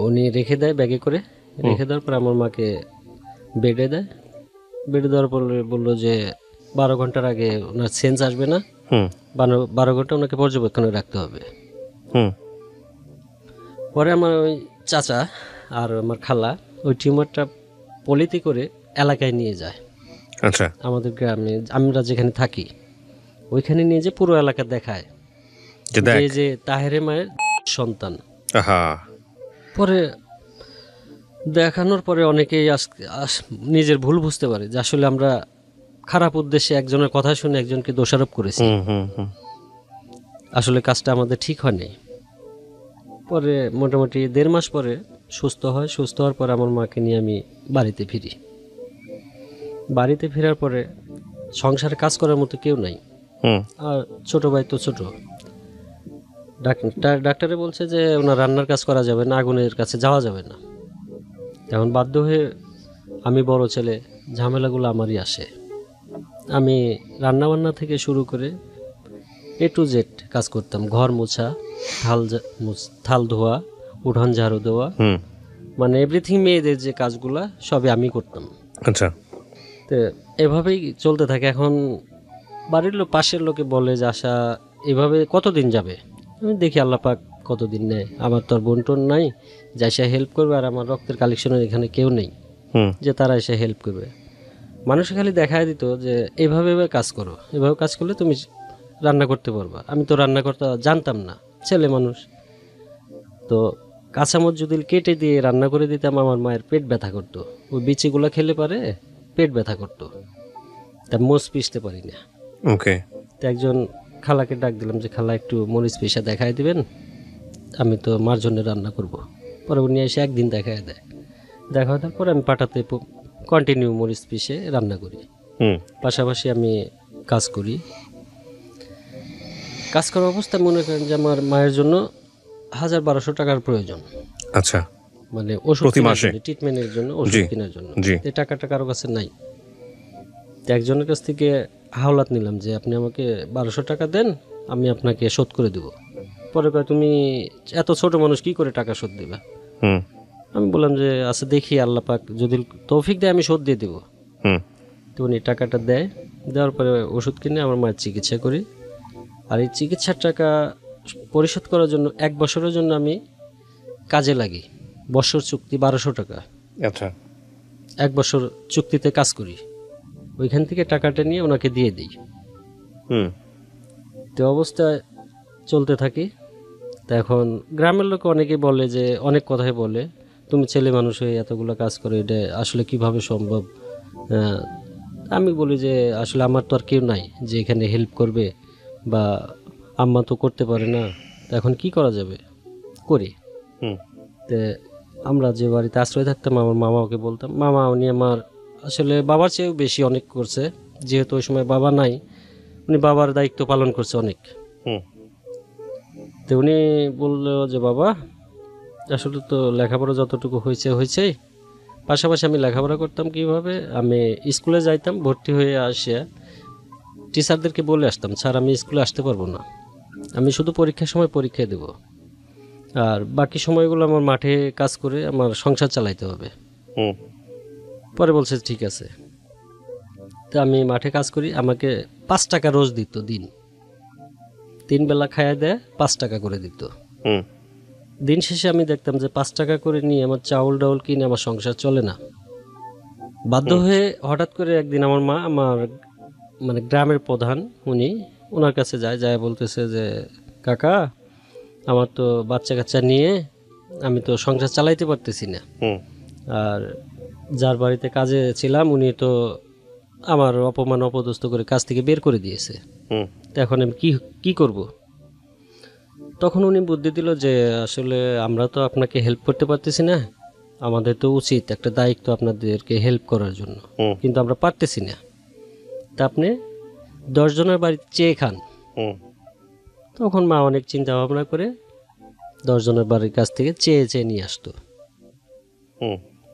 উনি রেখে দেয় ব্যাগে করে। রেখে দেওয়ার পরে আমার মাকে বেডে দেয়। বেডে দেওয়ার পরে বললো যে 12 ঘন্টার আগে ওনার সেন্স আসবে না, 12 ঘন্টা ওনাকে পর্যবেক্ষণে রাখতে হবে। পরে আমার ওই চাচা আর আমার খালা ওই টিউমারটা পলিতে করে এলাকায় নিয়ে যায়। আচ্ছা। আমাদের গ্রামে আমরা যেখানে থাকি ওইখানে নিয়ে যে পুরো এলাকা দেখায় যে তাহেরে মায়ের সন্তান। পরে দেখানোর পরে অনেকেই নিজের ভুল বুঝতে পারে যে আসলে আমরা খারাপ উদ্দেশ্যে একজনের কথা শুনে একজনকে দোষারোপ করেছি। আসলে কাজটা আমাদের ঠিক হয়নি। পরে মোটামুটি 1.5 মাস পরে সুস্থ হয়। সুস্থ হওয়ার পর আমার মাকে নিয়ে আমি বাড়িতে ফিরি। বাড়িতে ফেরার পরে সংসারে কাজ করার মতো কেউ নাই, আর ছোট ভাই তো ছোট। ডাক্তারে বলছে যে ওনার রান্নার কাজ করা যাবে না, আগুনের কাছে যাওয়া যাবে না। এখন বাধ্য হয়ে আমি বড় ছেলে, ঝামেলাগুলো আমারই আসে। আমি রান্নাবান্না থেকে শুরু করে A to Z কাজ করতাম। ঘর মোছা, থাল ধোয়া, উঠান ঝাড়ু দেওয়া, মানে এভরিথিং মেয়েদের যে কাজগুলা সবই আমি করতাম। আচ্ছা। তো এভাবেই চলতে থাকে। এখন বাড়ির পাশের লোকে বলে যে আশা এভাবে কতদিন যাবে। আমি দেখি আল্লাহ পাক কতদিন নেয়। আমার তো আর বোনটোন নাই যে এসে হেল্প করবে, আর আমার রক্তের কালেকশনের এখানে কেউ নেই যে তারা এসে হেল্প করবে। মানুষ খালি দেখায় দিত যে এভাবে কাজ করো, এভাবে কাজ করলে তুমি রান্না করতে পারবা। আমি তো রান্না করতে জানতাম না, ছেলে মানুষ। তো কাঁচামরিচ যদি কেটে দিয়ে রান্না করে দিতাম, আমার মায়ের পেট ব্যথা করতো। ওই বিচিগুলো খেলে পারে পেট ব্যথা করতো, তা মোচ পিষতে পারি না। ওকে। তো একজন খালাকে ডাক দিলাম যে খালা একটু মরিচ পিষা দেখায় দিবেন, আমি তো মার জন্য রান্না করব। পরে উনি এসে একদিন দেখায় দেয়। দেখা দেওয়ার পরে আমি পাটাতে কন্টিনিউ মরিচ পিষে রান্না করি। পাশাপাশি আমি কাজ করি। কাজ করার অবস্থায় মনে করেন যে আমার মায়ের জন্য 1,000-1,200 টাকার প্রয়োজন। আচ্ছা। মানে ওষুধ ট্রিটমেন্টের জন্য, ওষুধ কেনার জন্য। এই টাকাটা কারো কাছে নাই। তো একজনের কাছ থেকে হাওলাত নিলাম যে আপনি আমাকে 1,200 টাকা দেন, আমি আপনাকে শোধ করে দেব। পরে কয় তুমি এত ছোট মানুষ কি করে টাকা শোধ দেবা? আমি বললাম যে আচ্ছা দেখি আল্লাহ পাক যদি তৌফিক দেয় আমি শোধ দিয়ে দেবো। তো উনি টাকাটা দেয়। দেওয়ার পরে ওষুধ কিনে আমার মায়ের চিকিৎসা করি। আর এই চিকিৎসার টাকা পরিশোধ করার জন্য 1 বছরের জন্য আমি কাজে লাগি। বছর চুক্তি 1,200 টাকা। আচ্ছা। 1 বছর চুক্তিতে কাজ করি। ওইখান থেকে টাকাটা নিয়ে ওনাকে দিয়ে দিই। তো অবস্থায় চলতে থাকি। তো এখন গ্রামের লোক অনেকে বলে যে অনেক কথাই বলে, তুমি ছেলে মানুষ হয়ে এতগুলো কাজ করে এটা আসলে কিভাবে সম্ভব। আমি বলি যে আসলে আমার তো আর কেউ নাই যে এখানে হেল্প করবে, বা আম্মা তো করতে পারে না, এখন কি করা যাবে, করি। তো আমরা যে বাড়িতে আশ্রয় থাকতাম আমার মামাকে বলতাম। মামা উনি আমার আসলে বাবার চেয়েও বেশি অনেক করছে, যেহেতু ওই সময় বাবা নাই, উনি বাবার দায়িত্ব পালন করছে অনেক। তো উনি বললো যে বাবা আসলে তো লেখাপড়া যতটুকু হয়েছে, পাশাপাশি আমি লেখাপড়া করতাম কিভাবে, আমি স্কুলে যাইতাম, ভর্তি হয়ে আসিয়া টিচারদেরকে বলে আসতাম স্যার আমি স্কুলে আসতে পারবো না, আমি শুধু পরীক্ষার সময় পরীক্ষায় দেব, আর বাকি সময়গুলো আমার মাঠে কাজ করে আমার সংসার চালাইতে হবে। পরে বলছে ঠিক আছে। তো আমি মাঠে কাজ করি, আমাকে 5 টাকা রোজ দিত, দিন 3 বেলা খাইয়া দেয় 5 টাকা করে দিত। দিন শেষে আমি দেখতাম যে 5 টাকা করে নিয়ে আমার চাউল ডাউল কিনে আমার সংসার চলে না। বাধ্য হয়ে হঠাৎ করে একদিন আমার মা, আমার মানে গ্রামের প্রধান উনি, ওনার কাছে যায় বলতেছে যে কাকা আমার তো বাচ্চা কাচ্চা নিয়ে আমি তো সংসার চালাইতে পারতেছি না, আর যার বাড়িতে কাজে ছিলাম উনি তো আমার অপমান অপদস্থ করে কাজ থেকে বের করে দিয়েছে, তো এখন আমি কি করব। তখন উনি বুদ্ধি দিল যে আসলে আমরা তো আপনাকে হেল্প করতে পারতেছি না, আমাদের তো উচিত একটা দায়িত্ব আপনাদেরকে হেল্প করার জন্য, হুম। কিন্তু আমরা পারতেছি না। তা আপনি 10 জনের বাড়িতে চেয়ে খান। তখন মা অনেক চিন্তা ভাবনা করে 10 জনের বাড়ির কাছ থেকে চেয়ে চেয়ে নিয়ে আসতো।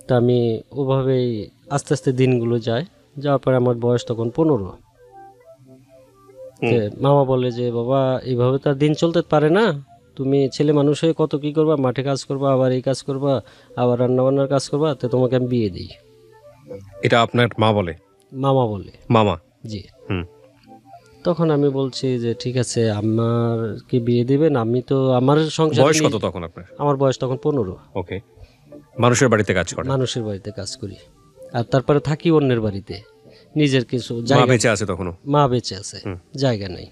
তা আমি ওভাবেই আস্তে আস্তে দিনগুলো যায়, যাওয়ার পরে আমার বয়স তখন 15। মামা বলে যে বাবা এইভাবে তো আর দিন চলতে পারে না, তুমি ছেলে মানুষ হয়ে কত কি করবা, মাঠে কাজ করবা, আবার এই কাজ করবা, আবার রান্নাবান্নার কাজ করবা, তো তোমাকে আমি বিয়ে দিই। এটা আপনার মা বলে? মামা বলে। মামা? জি। হুম। তখন আমি বলছি যে ঠিক আছে, আমার কি বিয়ে দিবেন, আমি তো আমার সংসার। বয়স কত তখন আপনার? আমার বয়স তখন 15। ওকে। মানুষের বাড়িতে কাজ করে? মানুষের বাড়িতে কাজ করি, আর তারপরে থাকি অন্যের বাড়িতে। নিজের কিছু মা জায়গা, বেঁচে আছে তখনও? মা বেঁচে আছে, জায়গা নেই।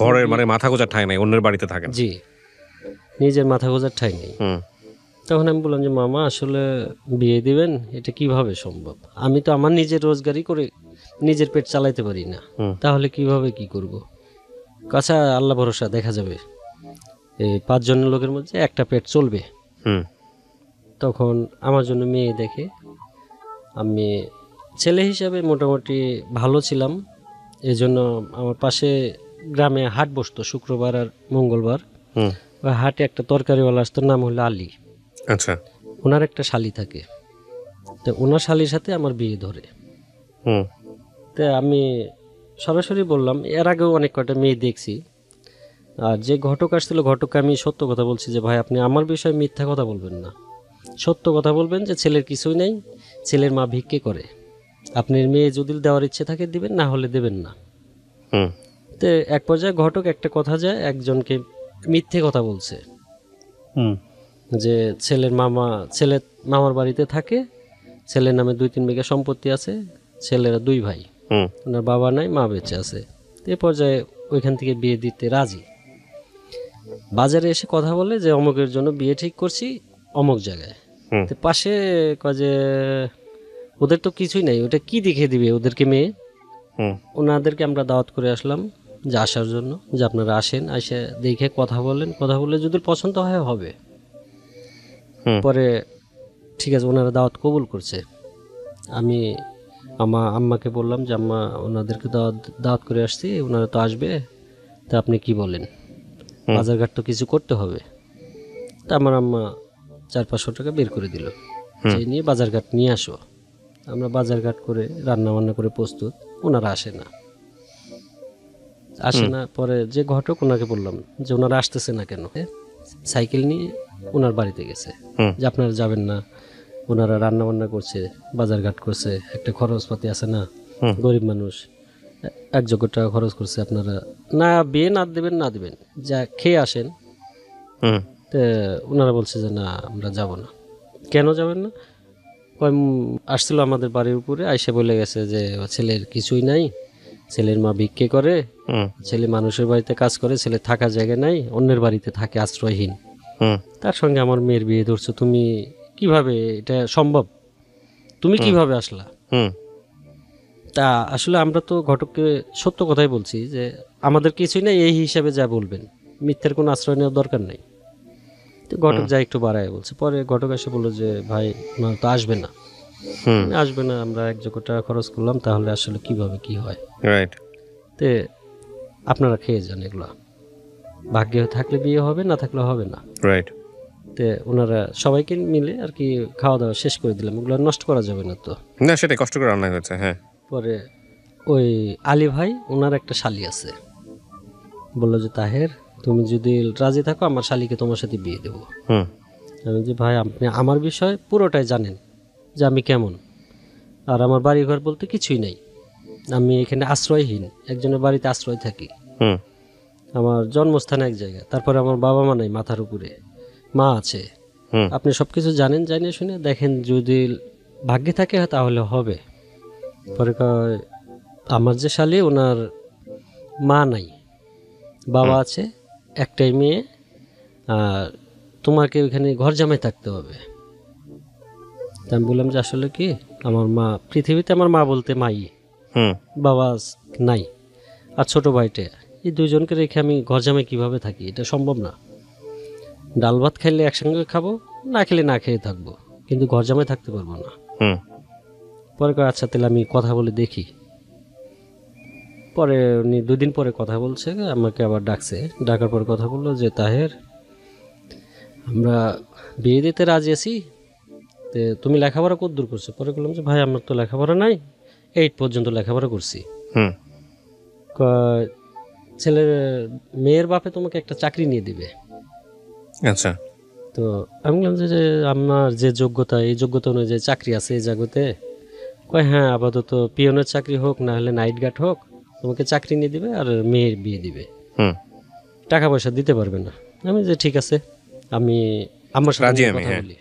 ঘরের মানে মাথা গোজার ঠাঁই নাই, অন্যের বাড়িতে থাকেন? জি, নিজের মাথা গোজার ঠাঁই নেই। হুম। তখন আমি বললাম যে মামা আসলে বিয়ে দিবেন, এটা কিভাবে সম্ভব? আমি তো আমার নিজের রোজগারই করে নিজের পেট চালাইতে পারি না, তাহলে কিভাবে কি করব? কাছা আল্লাহ ভরসা, দেখা যাবে, এই 5 জনের লোকের মধ্যে একটা পেট চলবে। তখন আমার জন্য মেয়ে দেখে, আমি ছেলে হিসাবে মোটামুটি ভালো ছিলাম। এই জন্য আমার পাশে গ্রামে হাট বসতো শুক্রবার আর মঙ্গলবার। ওই হাটে একটা তরকারিওয়ালা আসতো, নাম হলো আলী। আচ্ছা। ওনার একটা শালি থাকে, তো ওনার শালির সাথে আমার বিয়ে ধরে। তো আমি সরাসরি বললাম, এর আগেও অনেক কয়টা মেয়ে দেখছি, আর যে ঘটক আসছিল ঘটককে আমি সত্য কথা বলছি যে ভাই আপনি আমার বিষয়ে মিথ্যা কথা বলবেন না, সত্য কথা বলবেন যে ছেলের কিছুই নেই, ছেলের মা ভিক্ষে করে, আপনার মেয়ে যদি দেওয়ার ইচ্ছে থাকে দিবেন, না হলে দেবেন না। তো এক পর্যায়ে ঘটক একটা কথা যায়, একজনকে মিথ্যে কথা বলছে যে ছেলের মামার বাড়িতে থাকে, ছেলের নামে 2-3 বিঘা সম্পত্তি আছে, ছেলেরা 2 ভাই, ওনার বাবা নাই, মা বেঁচে আছে। এ পর্যায়ে ওইখান থেকে বিয়ে দিতে রাজি। বাজারে এসে কথা বলে যে অমুকের জন্য বিয়ে ঠিক করছি অমুক জায়গায়। তো পাশে কয় যে ওদের তো কিছুই নাই, ওটা কি দেখে দিবে ওদেরকে মেয়ে। ওনাদেরকে আমরা দাওয়াত করে আসলাম যে আসার জন্য, যে আপনারা আসেন, এসে দেখে কথা বলেন, কথা বলে যদি পছন্দ হয় হবে। পরে ঠিক আছে, ওনারা দাওয়াত কবুল করছে। আমি আম্মাকে বললাম যে আম্মা ওনাদেরকে দাওয়াত করে আসছি, ওনারা তো আসবে, তা আপনি কি বলেন, বাজারঘাট তো কিছু করতে হবে। তা আমার আম্মা 400-500 টাকা বের করে দিল, সেই নিয়ে বাজারঘাট নিয়ে আসো। আমরা বাজারঘাট করে রান্না বান্না করে প্রস্তুত, ওনারা আসে না। পরে যে ঘটক, ওনাকে বললাম যে ওনারা আসতেছে না কেন, সাইকেল নিয়ে ওনার বাড়িতে গেছে যে আপনারা যাবেন না, ওনারা রান্না বান্না করছে, বাজারঘাট করছে, একটা খরচপাতি আছে না, গরিব মানুষ, 1 টাকা খরচ করছে, আপনারা না বিয়ে না দিবেন যা খেয়ে আসেন। তো ওনারা বলছে যে না আমরা যাব না। কেন যাবেন না? আসছিল আমাদের বাড়ির উপরে, আইসে বলে গেছে যে ছেলের কিছুই নাই, ছেলের মা ভিক্ষে করে, ছেলে মানুষের বাড়িতে কাজ করে, ছেলে থাকার জায়গা নাই, অন্যের বাড়িতে থাকে আশ্রয়হীন, তার সঙ্গে আমার মেয়ের বিয়ে ধরছো, তুমি কিভাবে, এটা সম্ভব, তুমি কিভাবে আসলা? তা আসলে আমরা তো ঘটককে সত্য কথাই বলছি যে আমাদের কিছুই নাই, এই হিসাবে যা বলবেন, মিথ্যের কোনো আশ্রয় নেওয়ার দরকার নেই। তো ঘটক যা একটু বাড়ায় বলছে। পরে ঘটক এসে বললো যে ভাই না তো আসবে না, আমরা 1 টাকা খরচ করলাম, তাহলে আসলে কিভাবে কি হয়। তে আপনারা খেয়ে যান, এগুলা ভাগ্যে থাকলে বিয়ে হবে, না থাকলে হবে না। তে ওনারা সবাইকে মিলে আর কি খাওয়া দাওয়া শেষ করে দিলাম, ওগুলো নষ্ট করা যাবে না তো, না সেটাই কষ্ট করে রান্না হয়েছে। হ্যাঁ। পরে ওই আলী ভাই, ওনার একটা শালি আছে, বললো যে তাহের তুমি যদি রাজি থাকো আমার শালিকে তোমার সাথে বিয়ে দেবো। আমি যে ভাই আপনি আমার বিষয় পুরোটাই জানেন যে আমি কেমন, আর আমার বাড়ি ঘর বলতে কিছুই নাই, আমি এখানে আশ্রয়হীন, একজনের বাড়িতে আশ্রয় থাকি, আমার জন্মস্থান এক জায়গা, তারপরে আমার বাবা মা নাই, মাথার উপরে মা আছে, আপনি সবকিছু জানেন, জানিয়ে শুনে দেখেন, যদি ভাগ্যে থাকে তাহলে হবে। পরে আমার যে শালি, ওনার মা নাই, বাবা আছে, একটাই মেয়ে, আর তোমাকে ওইখানে ঘর জামাই থাকতে হবে। তা আমি বললাম যে আসলে কি, আমার মা পৃথিবীতে, আমার মা বলতে মাই, বাবা নাই, আর ছোট ভাইটা, এই 2 জনকে রেখে আমি ঘর জামাই কীভাবে থাকি, এটা সম্ভব না। ডাল ভাত খাইলে একসঙ্গে খাবো, না খেলে না খেয়ে থাকবো, কিন্তু ঘর জামাই থাকতে পারবো না। হুম পরে কয় আচ্ছা তাহলে আমি কথা বলে দেখি। পরে উনি 2 দিন পরে কথা বলছে, আমাকে আবার ডাকছে। ডাকার পর কথা বললো যে তাহের, আমরা বিয়ে দিতে রাজি আছি, তো তুমি লেখাপড়া কতদূর করছো? পরে বললাম যে ভাই আমার তো লেখাপড়া নাই, 8 পর্যন্ত লেখাপড়া করছি। হুম কয়, ছেলের মেয়ের বাপে তোমাকে একটা চাকরি নিয়ে দিবে। আচ্ছা তো আমি বললাম যে আমার যে যোগ্যতা, এই যোগ্যতা অনুযায়ী চাকরি আছে এই জায়গাতে? কয় হ্যাঁ, আপাতত পিয়নের চাকরি হোক, না হলে নাইট গার্ড হোক, তোমাকে চাকরি নিয়ে দিবে আর মেয়ের বিয়ে দিবে, হুম টাকা পয়সা দিতে পারবে না। আমি যে ঠিক আছে, আমি আম্মার সাথে রাজি নিয়ে আমি, কথা হ্যাঁ। বলি।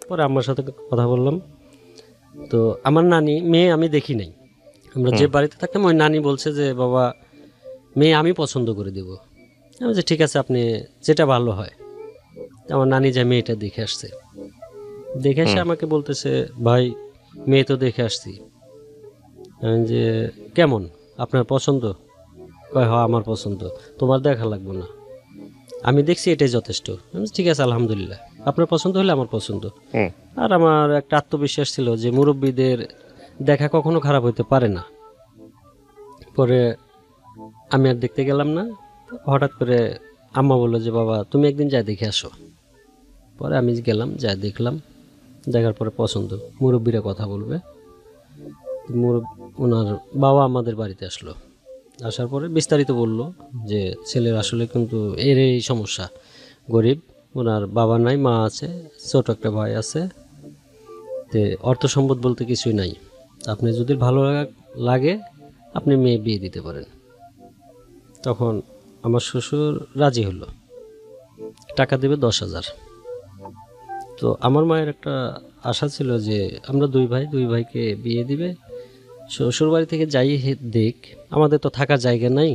পরে আম্মার সাথে কথা বললাম। তো আমার নানি, মেয়ে আমি দেখি নাই, আমরা যে বাড়িতে থাকতাম ওই নানি বলছে যে বাবা মেয়ে আমি পছন্দ করে দেব। আমি যে ঠিক আছে, আপনি যেটা ভালো হয়। তো আমার নানি যে মেয়েটা দেখে আসছে, দেখে এসে আমাকে বলতেছে ভাই মেয়ে তো দেখে আসছি। আমি যে কেমন, আপনার পছন্দ? কয় হ্যাঁ আমার পছন্দ, তোমার দেখা লাগবে না, আমি দেখছি এটাই যথেষ্ট। আমি বলছি, ঠিক আছে আলহামদুলিল্লাহ, আপনার পছন্দ হলে আমার পছন্দ। হুম আর আমার একটা আত্মবিশ্বাস ছিল যে মুরব্বীদের দেখা কখনো খারাপ হইতে পারে না। পরে আমি আর দেখতে গেলাম না। হঠাৎ করে আম্মা বললো যে বাবা তুমি একদিন যাই দেখে আসো। পরে আমি গেলাম, যাই দেখলাম, দেখার পরে পছন্দ, মুরব্বীরা কথা বলবে। ওনার বাবা আমাদের বাড়িতে আসলো। আসার পরে বিস্তারিত বলল যে ছেলের আসলে কিন্তু এর এই সমস্যা, গরিব, ওনার বাবা নাই, মা আছে, ছোট একটা ভাই আছে, তে অর্থ সম্পদ বলতে কিছুই নাই। আপনি যদি ভালো লাগে আপনি মেয়ে বিয়ে দিতে পারেন। তখন আমার শ্বশুর রাজি হলো, টাকা দেবে 10,000। তো আমার মায়ের একটা আশা ছিল যে আমরা দুই ভাইকে বিয়ে দিবে, শ্বশুর বাড়ি থেকে যাই দেখ, আমাদের তো থাকার জায়গা নাই,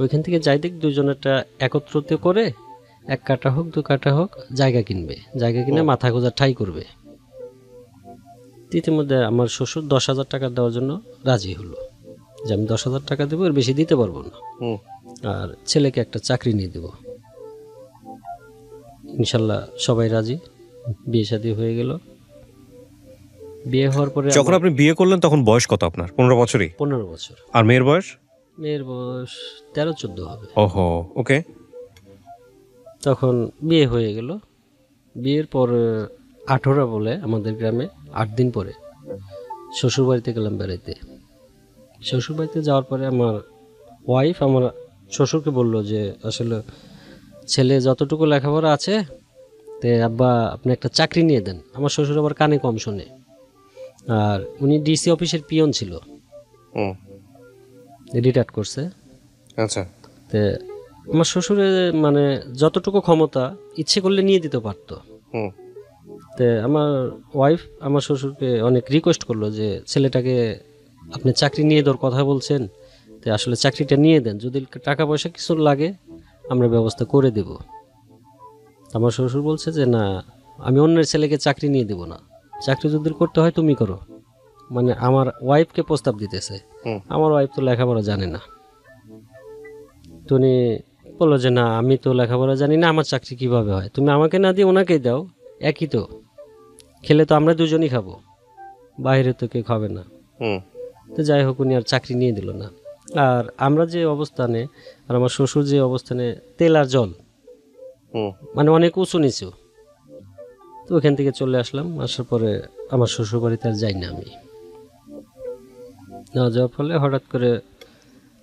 ওইখান থেকে যাই দেখ দুজনেরটা একত্রিত করে 1 কাঠা হোক 2 কাঠা হোক জায়গা কিনবে, জায়গা কিনে মাথা গোঁজার ঠাই করবে। ইতিমধ্যে আমার শ্বশুর 10,000 টাকা দেওয়ার জন্য রাজি হলো যে আমি 10,000 টাকা দেবো, এর বেশি দিতে পারবো না, হুম আর ছেলেকে একটা চাকরি নিয়ে দেবো। ইনশাল্লাহ সবাই রাজি, বিয়ে শাদী হয়ে গেল। বিয়ে হওয়ার পরে যখন আপনি বিয়ে করলেন তখন বয়স কত আপনার? 15 বছরই? 15 বছর। আর মেয়ের বয়স? মেয়ের বয়স 13-14 হবে। ওহো, ওকে। তখন বিয়ে হয়ে গেল। বিয়ের পর 18 বলে আমাদের গ্রামে 8 দিন পরে শ্বশুরবাড়িতে গেলাম বেড়াইতে। শ্বশুরবাড়িতে যাওয়ার পরে আমার ওয়াইফ আমার শ্বশুরকে বলল যে আসলে ছেলে যতটুকু লেখাপড়া আছে তে আব্বা আপনি একটা চাকরি নিয়ে দেন। আমার শ্বশুর আবার কানে কম শোনে, আর উনি ডিসি অফিসের পিয়ন ছিল, হুম রিটায়ার্ড করছে। আচ্ছা তে আমার শ্বশুরের মানে যতটুকু ক্ষমতা ইচ্ছে করলে নিয়ে দিতে পারতো। হুম তে আমার ওয়াইফ আমার শ্বশুরকে অনেক রিকোয়েস্ট করলো যে ছেলেটাকে আপনি চাকরি নিয়ে দেওয়ার কথা বলছেন, তো আসলে চাকরিটা নিয়ে দেন, যদি টাকা পয়সা কিছু লাগে আমরা ব্যবস্থা করে দেব। আমার শ্বশুর বলছে যে না, আমি অন্যের ছেলেকে চাকরি নিয়ে দেব না, চাকরি যদি করতে হয় তুমি করো। মানে আমার ওয়াইফকে প্রস্তাব দিতেছে। হুম। আমার ওয়াইফ তো লেখাপড়া জানে না। তো উনি বললো যে না আমি তো লেখাপড়া জানি না, আমার চাকরি কিভাবে হয়, তুমি আমাকে না দিয়ে ওনাকেই দাও, একই তো, খেলে তো আমরা দুজনই খাবো, বাইরে তো কেউ খাবে না। হুম তো যাই হোক উনি আর চাকরি নিয়ে দিল না। আর আমরা যে অবস্থানে, আর আমার শ্বশুর যে অবস্থানে, তেল আর জল, হুম মানে অনেক উঁচু নিচু। তো ওখান থেকে চলে আসলাম। আসার পরে আমার শ্বশুর বাড়িতে আর যাই না আমি। না যাওয়ার ফলে হঠাৎ করে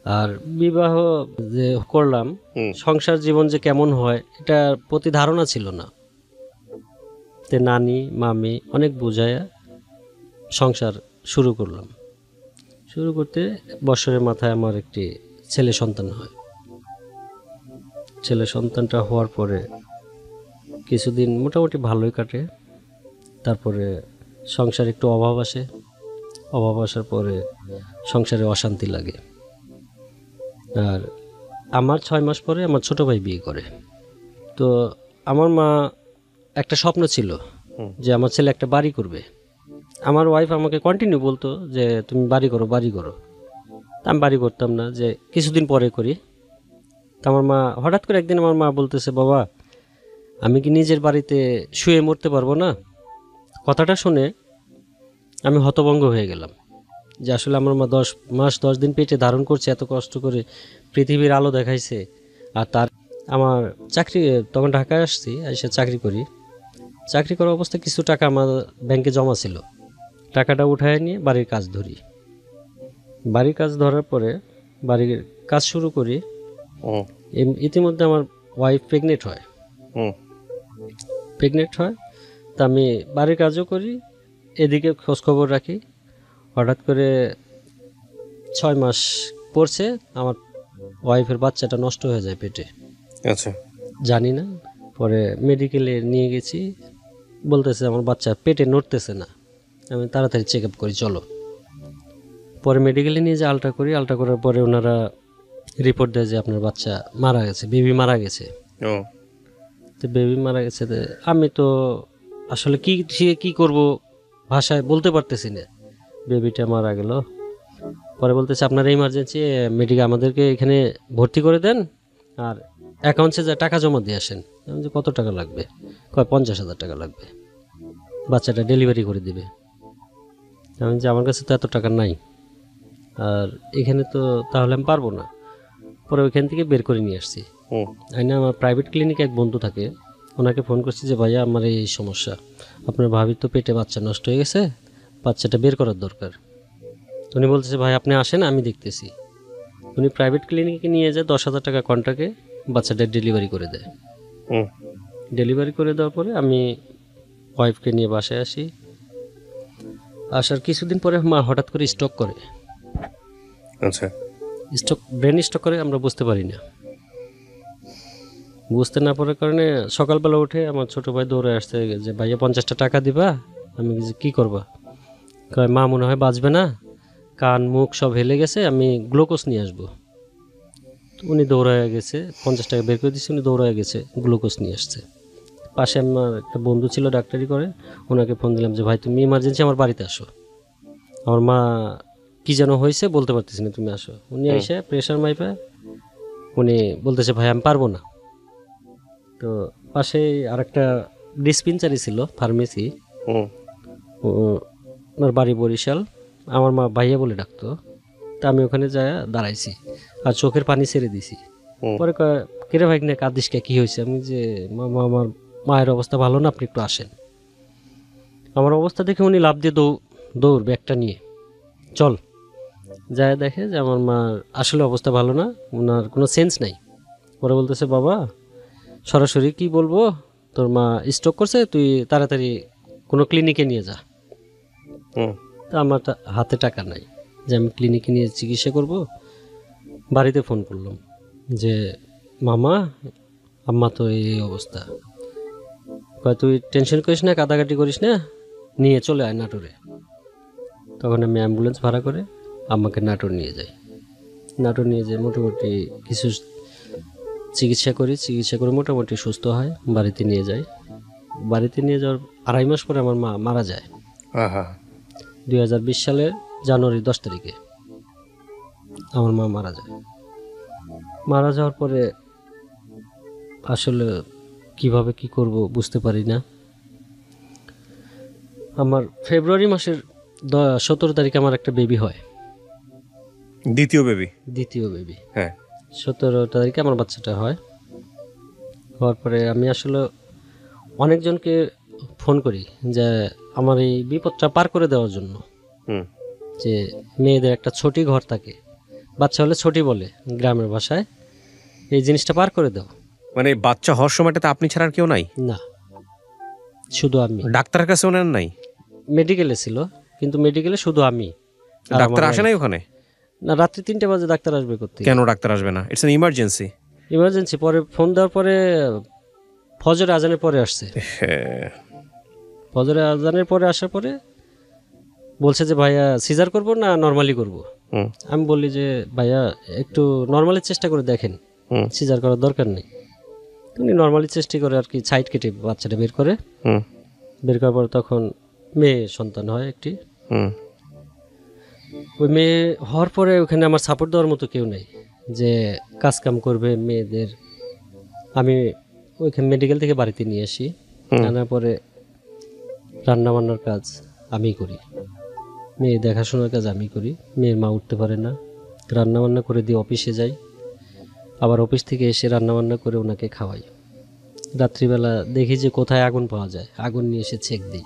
আর বিবাহ যে করলাম, হুম। সংসার জীবন যে কেমন হয় এটার প্রতি ধারণা ছিল না। তে নানি মামি অনেক বুঝায়া সংসার শুরু করলাম। শুরু করতে বছরের মাথায় আমার একটি ছেলে সন্তান হয়। ছেলে সন্তানটা হওয়ার পরে কিছুদিন মোটামুটি ভালোই কাটে। তারপরে সংসারে একটু অভাব আসে, অভাব আসার পরে সংসারে অশান্তি লাগে। আর আমার 6 মাস পরে আমার ছোট ভাই বিয়ে করে। তো আমার মা একটা স্বপ্ন ছিল যে আমার ছেলে একটা বাড়ি করবে। আমার ওয়াইফ আমাকে কন্টিনিউ বলতো যে তুমি বাড়ি করো বাড়ি করো। তা আমি বাড়ি করতাম না, যে কিছুদিন পরে করি। তা আমার মা হঠাৎ করে একদিন আমার মা বলতেছে বাবা আমি কি নিজের বাড়িতে শুয়ে মরতে পারবো না? কথাটা শুনে আমি হতভম্ব হয়ে গেলাম যে আসলে আমার মা 10 মাস 10 দিন পেটে ধারণ করছে, এত কষ্ট করে পৃথিবীর আলো দেখাইছে। আর তার আমার চাকরি, তখন ঢাকায় আসছি, এসে চাকরি করি। চাকরি করার অবস্থায় কিছু টাকা আমার ব্যাংকে জমা ছিল, টাকাটা উঠায় নিয়ে বাড়ির কাজ ধরি। বাড়ির কাজ ধরার পরে বাড়ির কাজ শুরু করি। ইতিমধ্যে আমার ওয়াইফ প্রেগনেন্ট হয়। তা আমি বাড়ির কাজও করি, এদিকে খোঁজখবর রাখি। হঠাৎ করে 6 মাস পড়ছে, আমার ওয়াইফের বাচ্চাটা নষ্ট হয়ে যায় পেটে। আচ্ছা, জানি না, পরে মেডিকেলে নিয়ে গেছি, বলতেছে আমার বাচ্চা পেটে নড়তেছে না। আমি তাড়াতাড়ি চেক আপ করি, চলো। পরে মেডিকেলে নিয়ে যে আলট্রা করি, আলট্রা করার পরে ওনারা রিপোর্ট দেয় যে আপনার বাচ্চা মারা গেছে, বেবি মারা গেছে। তো বেবি মারা গেছে, আমি তো আসলে কি করব ভাষায় বলতে পারতেছি না। বেবিটা মারা গেল, পরে বলতেছে আপনার ইমার্জেন্সি মেডিকেল আমাদেরকে এখানে ভর্তি করে দেন, আর অ্যাকাউন্টসে যা টাকা জমা দিয়ে আসেন। আমি যে কত টাকা লাগবে? কয় 50,000 টাকা লাগবে, বাচ্চাটা ডেলিভারি করে দিবে। আমি যে আমার কাছে তো এত টাকা নাই, আর এখানে তো তাহলে আমি পারবো না। পরে ওইখান থেকে বের করে নিয়ে আসছি। আইনা আমার প্রাইভেট ক্লিনিকে এক বন্ধু থাকে, ওনাকে ফোন করছি যে ভাইয়া আমার এই সমস্যা, আপনার ভাবির তো পেটে বাচ্চা নষ্ট হয়ে গেছে, বাচ্চাটা বের করার দরকার। উনি বলতেছে ভাই আপনি আসেন, আমি দেখতেছি। উনি প্রাইভেট ক্লিনিকে নিয়ে যায়, 10,000 টাকা কন্ট্রাক্টে বাচ্চাটা ডেলিভারি করে দেয়। ডেলিভারি করে দেওয়ার পরে আমি ওয়াইফকে নিয়ে বাসায় আসি। আসার কিছুদিন পরে মা হঠাৎ করে স্ট্রোক করে। আচ্ছা, ব্রেন স্ট্রোক করে, আমরা বুঝতে পারি না। বুঝতে না পারার কারণে সকালবেলা উঠে আমার ছোটো ভাই দৌড়ে আসছে যে ভাইয়া 50টা টাকা দিবা। আমি কী করবা? কয় মা মনে হয় বাঁচবে না, কান মুখ সব হেলে গেছে, আমি গ্লুকোজ নিয়ে আসবো। উনি দৌড়ায় গেছে, 50 টাকা বের করে দিচ্ছে, উনি দৌড়ায় গেছে গ্লুকোজ নিয়ে আসছে। পাশে আমার একটা বন্ধু ছিল ডাক্তারি করে, ওনাকে ফোন দিলাম যে ভাই তুমি ইমার্জেন্সি আমার বাড়িতে আসো, আমার মা কী যেন হয়েছে বলতে পারতেছি না, তুমি আসো। উনি এসে প্রেশার মাইপে উনি বলতেছে ভাই আমি পারবো না। তো পাশে আরেকটা ডিসপেন্সারি ছিল, ফার্মেসি, ওনার বাড়ি বরিশাল, আমার মা ভাইয়া বলে ডাকতো। তা আমি ওখানে যায় দাঁড়াইছি আর চোখের পানি ছেড়ে দিছি। পরে কেরে ভাই না কাঁদিস কে, কী হয়েছে? আমি যে মামা আমার মায়ের অবস্থা ভালো না, আপনি একটু আসেন। আমার অবস্থা দেখে উনি লাফ দিয়ে দৌড় ব্যাগটা নিয়ে চল। যায় দেখে যে আমার মার আসলে অবস্থা ভালো না, ওনার কোনো সেন্স নাই। পরে বলতেছে বাবা সরাসরি কি বলবো, তোর মা স্ট্রোক করছে, তুই তাড়াতাড়ি কোনো ক্লিনিকে নিয়ে যা। তা আমার হাতে টাকা নাই যে আমি ক্লিনিকে নিয়ে চিকিৎসা করব। বাড়িতে ফোন করলাম যে মামা আম্মা তো এই অবস্থা, কয় তুই টেনশন করিস না, কাদাকাটি করিস না, নিয়ে চলে আয় নাটোরে। তখন আমি অ্যাম্বুলেন্স ভাড়া করে আম্মাকে নাটোর নিয়ে যাই। নাটোর নিয়ে যাই, মোটামুটি কিছু চিকিৎসা করে মোটামুটি সুস্থ হয়, বাড়িতে নিয়ে যাই। বাড়িতে নিয়ে যাওয়ার 2.5 মাস পরে আমার মা মারা যায়। 2020 সালের জানুয়ারি 10 তারিখে আমার মা মারা যায়। মারা যাওয়ার পরে আসলে কিভাবে কি করব বুঝতে পারি না। আমার ফেব্রুয়ারি মাসের 17 তারিখে আমার একটা বেবি হয়, দ্বিতীয় বেবি। হ্যাঁ, 17 তারিখে আমার বাচ্চাটা হয়। হওয়ার পরে আমি আসলে অনেকজনকে ফোন করি যে আমার এই বিপদটা পার করে দেওয়ার জন্য, যে মেয়েদের একটা ছোটি ঘর থাকে, বাচ্চা হলে ছোটি বলে গ্রামের ভাষায়, এই জিনিসটা পার করে দাও। মানে বাচ্চা হওয়ার সময়টাতে আপনি ছাড়া আর কেউ নাই? না, শুধু আমি। ডাক্তারের কাছে ওনার নাই? মেডিকেলে ছিল, কিন্তু মেডিকেলে শুধু আমি। ডাক্তার আসে নাই ওখানে? না, রাত্রি 3টে বাজে ডাক্তার আসবে করতে। কেন ডাক্তার আসবে না? It's an emergency. পরে ফোন দেওয়ার পরে ফজরে আজানের পরে আসছে। ফজরে আজানের পরে আসার পরে বলছে যে ভাইয়া সিজার করব না নর্মালি করব। আমি বলি যে ভাইয়া একটু নর্মালি চেষ্টা করে দেখেন, সিজার করার দরকার নেই। উনি নর্মালি চেষ্টা করে আর কি, সাইড কেটে বাচ্চাটা বের করে। বের করার পর তখন মেয়ে সন্তান হয় একটি। ওই মেয়ে হওয়ার পরে ওখানে আমার সাপোর্ট দেওয়ার মতো কেউ নেই যে কাজ কাম করবে মেয়েদের। আমি ওইখানে মেডিকেল থেকে বাড়িতে নিয়ে আসি, আনার পরে রান্নাবান্নার কাজ আমি করি, মেয়ে দেখাশোনার কাজ আমি করি। মেয়ের মা উঠতে পারে না, রান্নাবান্না করে দিয়ে অফিসে যাই, আবার অফিস থেকে এসে রান্নাবান্না করে ওনাকে খাওয়াই। রাত্রিবেলা দেখি যে কোথায় আগুন পাওয়া যায়, আগুন নিয়ে এসে ছেঁক দিই।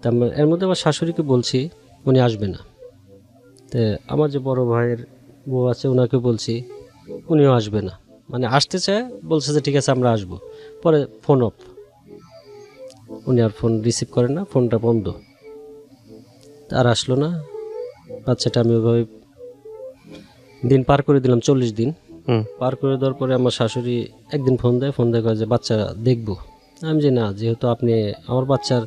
তারপর এর মধ্যে আমার শাশুড়িকে বলছি উনি আসবে না। তো আমার যে বড় ভাইয়ের বউ আছে ওনাকে বলছি, উনিও আসবে না, মানে আসতে চায়, বলছে যে ঠিক আছে আমরা আসবো। পরে ফোন অফ, উনি আর ফোন রিসিভ করেন না, ফোনটা বন্ধ। আর আসলো না। বাচ্চাটা আমি ওইভাবে দিন পার করে দিলাম, 40 দিন পার করে দেওয়ার পরে আমার শাশুড়ি একদিন ফোন দেয়, কয় যে বাচ্চা দেখবো। আমি যে না, যেহেতু আপনি আমার বাচ্চার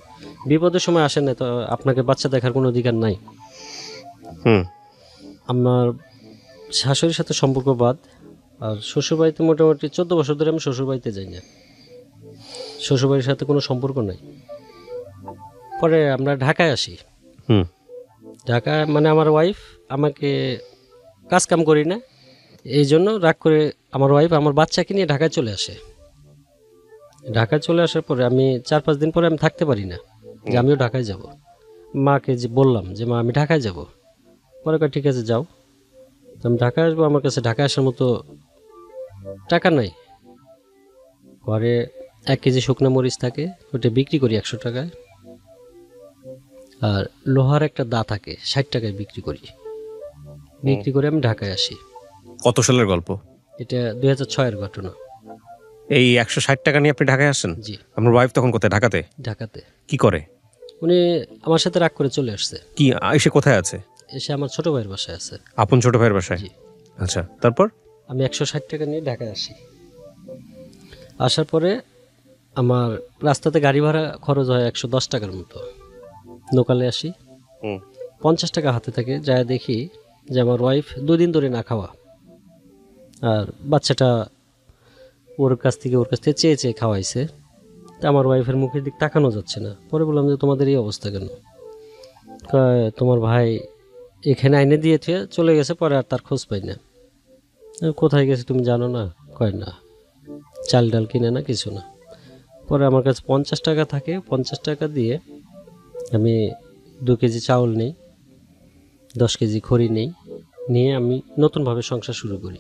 বিপদের সময় আসেন না, তো আপনাকে বাচ্চা দেখার কোনো অধিকার নাই। আমার শাশুড়ির সাথে সম্পর্ক বাদ। আর শ্বশুরবাড়িতে মোটামুটি 14 বছর ধরে আমি শ্বশুরবাড়িতে যাই না, শ্বশুরবাড়ির সাথে কোনো সম্পর্ক নাই। পরে আমরা ঢাকায় আসি। ঢাকায় মানে আমার ওয়াইফ আমাকে কাজ কাম করি না, এই জন্য রাগ করে আমার ওয়াইফ আমার বাচ্চাকে নিয়ে ঢাকায় চলে আসে। ঢাকায় চলে আসার পরে আমি 4-5 দিন পরে আমি থাকতে পারি না, যে আমিও ঢাকায় যাব। মাকে যে বললাম যে মা আমি ঢাকায় যাব, পরে কয় ঠিক আছে যাও। আমি ঢাকায় আসবো, আমার কাছে ঢাকায় আসার মতো টাকা নাই। ঘরে 1 কেজি শুকনো মরিচ থাকে, ওটা বিক্রি করি 100 টাকায়। আর লোহার একটা দা থাকে, 60 টাকায় বিক্রি করি। বিক্রি করে আমি ঢাকায় আসি। কত সালের গল্প এটা 2006-এর ঘটনা। এই 160 টাকা নিয়ে আপনি ঢাকায় আসেন? জি। আপনার ওয়াইফ তখন কোথায়? ঢাকাতে? ঢাকাতে। কি করে? উনি আমার সাথে রাগ করে চলে আসছে। কি এসে কোথায় আছে? এসে আমার ছোট ভাইয়ের বাসায় আছে। আপন ছোট ভাইয়ের বাসায়? জি। আচ্ছা, তারপর? আমি 160 টাকা নিয়ে ঢাকায় আসি। আসার পরে আমার রাস্তাতে গাড়ি ভাড়া খরচ হয় 110 টাকার মতো। লোকালে আসি, 50 টাকা হাতে থাকে। যায় দেখি যে আমার ওয়াইফ 2 দিন ধরে না খাওয়া, আর বাচ্চাটা ওর কাছ থেকে চেয়ে চেয়ে খাওয়াইছে। তা আমার ওয়াইফের মুখের দিক তাকানো যাচ্ছে না। পরে বললাম যে তোমাদের এই অবস্থা কেন? কয় তোমার ভাই এখানে আইনে দিয়ে চলে গেছে, পরে আর তার খোঁজ পাই না। কোথায় গেছে তুমি জানো না? কয় না, চাল ডাল কিনে না, কিছু না। পরে আমার কাছে 50 টাকা থাকে, 50 টাকা দিয়ে আমি 2 কেজি চাউল নেই, 10 কেজি খড়ি নেই, নিয়ে আমি নতুনভাবে সংসার শুরু করি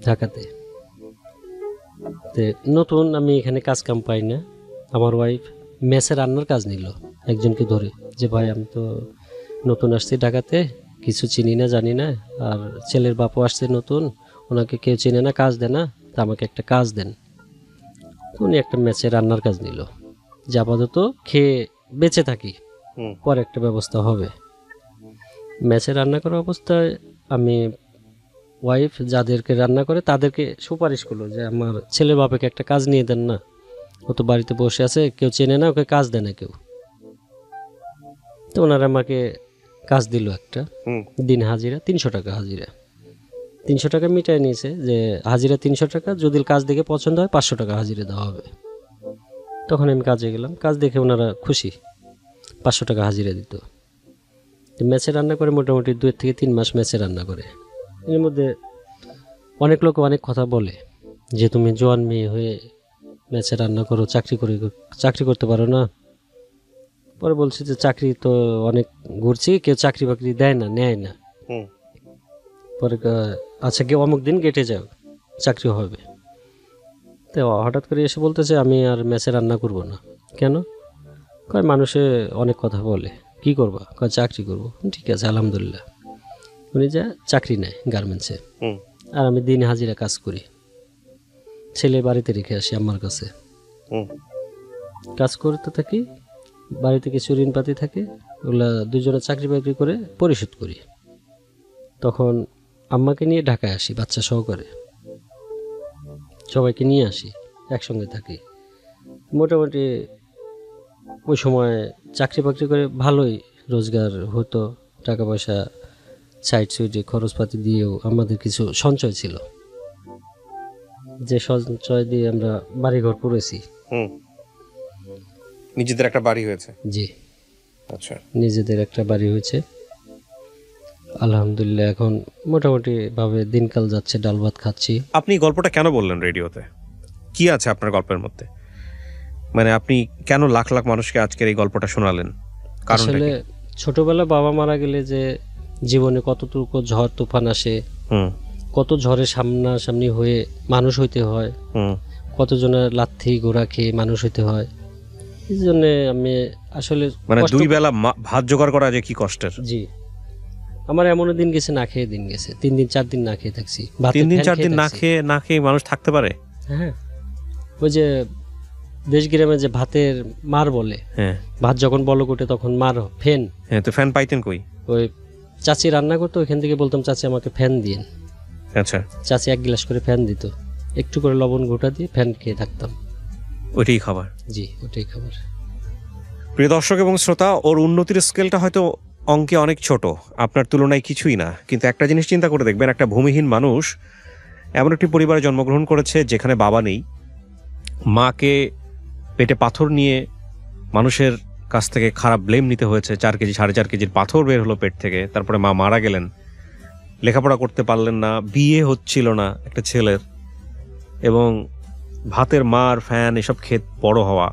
ঢাকাতে। নতুন আমি এখানে কাজ কাম পাই না। আমার ওয়াইফ মেসে রান্নার কাজ নিল একজনকে ধরে, যে ভাই আমি তো নতুন আসছি ঢাকাতে, কিছু চিনি না জানি না, আর ছেলের বাপও আসছে নতুন, ওনাকে কেউ চেনে না, কাজ দেয় না, তা আমাকে একটা কাজ দেন। উনি একটা মেসে রান্নার কাজ নিল, যে আপাতত খেয়ে বেঁচে থাকি, পরে একটা ব্যবস্থা হবে। মেসে রান্না করা অবস্থায় আমি ওয়াইফ যাদেরকে রান্না করে তাদেরকে সুপারিশ করলো যে আমার ছেলে বাবাকে একটা কাজ নিয়ে দেন না, ও তো বাড়িতে বসে আছে, কেউ চেনে না, ওকে কাজ দেয় না কেউ। তো ওনারা আমাকে কাজ দিল একটা, দিন হাজিরা 300 টাকা হাজিরা। 300 টাকা মিটাই নিয়েছে, যে হাজিরা 300 টাকা, যদি কাজ দেখে পছন্দ হয় 500 টাকা হাজিরা দেওয়া হবে। তখন আমি কাজে গেলাম, কাজ দেখে ওনারা খুশি, 500 টাকা হাজিরা দিত। মেসে রান্না করে মোটামুটি 2 থেকে 3 মাস মেসে রান্না করে। এর মধ্যে অনেক লোক অনেক কথা বলে যে তুমি জোয়ান মেয়ে হয়ে মেসে রান্না করো, চাকরি করতে পারো না। পরে বলছি যে চাকরি তো অনেক ঘুরছি, কেউ চাকরি বাকরি দেয় না, নেয় না। পরে আচ্ছা কেউ অমুক দিন গেটে যাও, চাকরি হবে। তো হঠাৎ করে এসে বলতেছে আমি আর মেসে রান্না করব না। কেন? কয় মানুষে অনেক কথা বলে। কি করবা? কয় চাকরি করবো। ঠিক আছে আলহামদুলিল্লাহ। উনি যা চাকরি নেয় গার্মেন্টসে, আর আমি দিন হাজিরা কাজ করি। ছেলে বাড়িতে রেখে আসি আমার কাছে, কাজ করতে থাকি। বাড়িতে কিছু ঋণপাতি থাকে, ওগুলা দুজনে চাকরি বাকরি করে পরিশোধ করি। তখন আম্মাকে নিয়ে ঢাকায় আসি বাচ্চা সহকারে, সবাইকে নিয়ে আসি, একসঙ্গে থাকি। মোটামুটি ওই সময় চাকরি বাকরি করে ভালোই রোজগার হতো, টাকা পয়সা সাইড সুইডে খরচপাতি দিয়েও আমাদের কিছু সঞ্চয় ছিল, যে সঞ্চয় দিয়ে আমরা বাড়িঘর করেছি। নিজেদের একটা বাড়ি হয়েছে? জি, আচ্ছা, নিজেদের একটা বাড়ি হয়েছে আলহামদুলিল্লাহ। এখন মোটামুটি ভাবে দিনকাল যাচ্ছে, ডাল ভাত খাচ্ছি। আপনি গল্পটা কেন বললেন রেডিওতে? কি আছে আপনার গল্পের মধ্যে? মানে আপনি কেন লাখ লাখ মানুষকে আজকের এই গল্পটা শোনালেন? কারণটা আসলে কি? ছোটবেলায় বাবা মারা গেলে যে জীবনে কতটুকু ঝড় তুফান আসে, হুম কত ঝড়ের সামনাসামনি হয়ে মানুষ হইতে হয়, হুম কতজনের লাথি ঘোড়া খেয়ে মানুষ হইতে হয়। এই জন্য আমি আসলে মানে কষ্ট- দুই বেলা ভাত জোগাড় করা যে কি কষ্টের। জি, আমার এমনও দিন গেছে না খেয়ে দিন গেছে, 3 দিন 4 দিন না খেয়ে থাকছি, ভাতের 3 দিন ফ্যান 4 দিন না থাকছি। খেয়ে মানুষ থাকতে পারে? হ্যাঁ, ওই যে দেশ গ্রামে যে ভাতের মার বলে, হ্যাঁ ভাত যখন বলক ওঠে তখন মার ফ্যান, হ্যাঁ, তো ফ্যান পাইতেন কই? ওই চাচি রান্না করতো, ওইখান থেকে বলতাম চাচি আমাকে ফ্যান দিন। আচ্ছা, চাচি 1 গ্লাস করে ফ্যান দিত, একটু করে লবণ গোটা দিয়ে ফ্যান খেয়ে থাকতাম। ওইটাই খাবার। জি, ওটাই খাবার। প্রিয় দর্শক এবং শ্রোতা, ওর উন্নতির স্কেলটা হয়তো অঙ্কে অনেক ছোট, আপনার তুলনায় কিছুই না, কিন্তু একটা জিনিস চিন্তা করে দেখবেন, একটা ভূমিহীন মানুষ এমন একটি পরিবারে জন্মগ্রহণ করেছে যেখানে বাবা নেই, মাকে পেটে পাথর নিয়ে মানুষের কাছ থেকে খারাপ ব্লেম নিতে হয়েছে, 4 কেজি 4.5 কেজির পাথর বের হলো পেট থেকে, তারপরে মা মারা গেলেন, লেখাপড়া করতে পারলেন না, বিয়ে হচ্ছিল না একটা ছেলের, এবং ভাতের মার ফ্যান এসব খেত বড় হওয়া,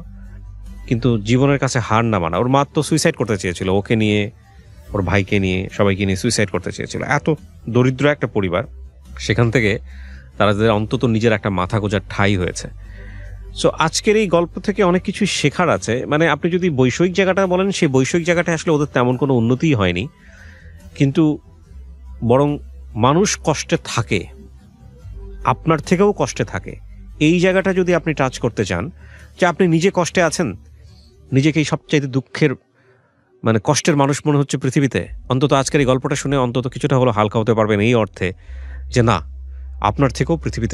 কিন্তু জীবনের কাছে হার না মানা। ওর মা তো সুইসাইড করতে চেয়েছিল, ওকে নিয়ে, ওর ভাইকে নিয়ে, সবাইকে নিয়ে সুইসাইড করতে চেয়েছিল। এত দরিদ্র একটা পরিবার, সেখান থেকে তাদের অন্তত নিজের একটা মাথা গোঁজার ঠাঁই হয়েছে। সো আজকের এই গল্প থেকে অনেক কিছু শেখার আছে। মানে আপনি যদি বৈষয়িক জায়গাটা বলেন, সেই বৈষয়িক জায়গাটা আসলে ওদের তেমন কোনো উন্নতিই হয়নি, কিন্তু বরং মানুষ কষ্টে থাকে, আপনার থেকেও কষ্টে থাকে। এই জায়গাটা যদি আপনি টাচ করতে চান, যে আপনি নিজে কষ্টে আছেন, নিজেকেই সবচাইতে দুঃখের মানে কষ্টের মানুষ মনে হচ্ছে পৃথিবীতে, অন্তত আজকের এই গল্পটা শুনে অন্তত কিছুটা হলো হালকা হতে পারবেন, এই অর্থে যে না, আপনার থেকেও পৃথিবীতে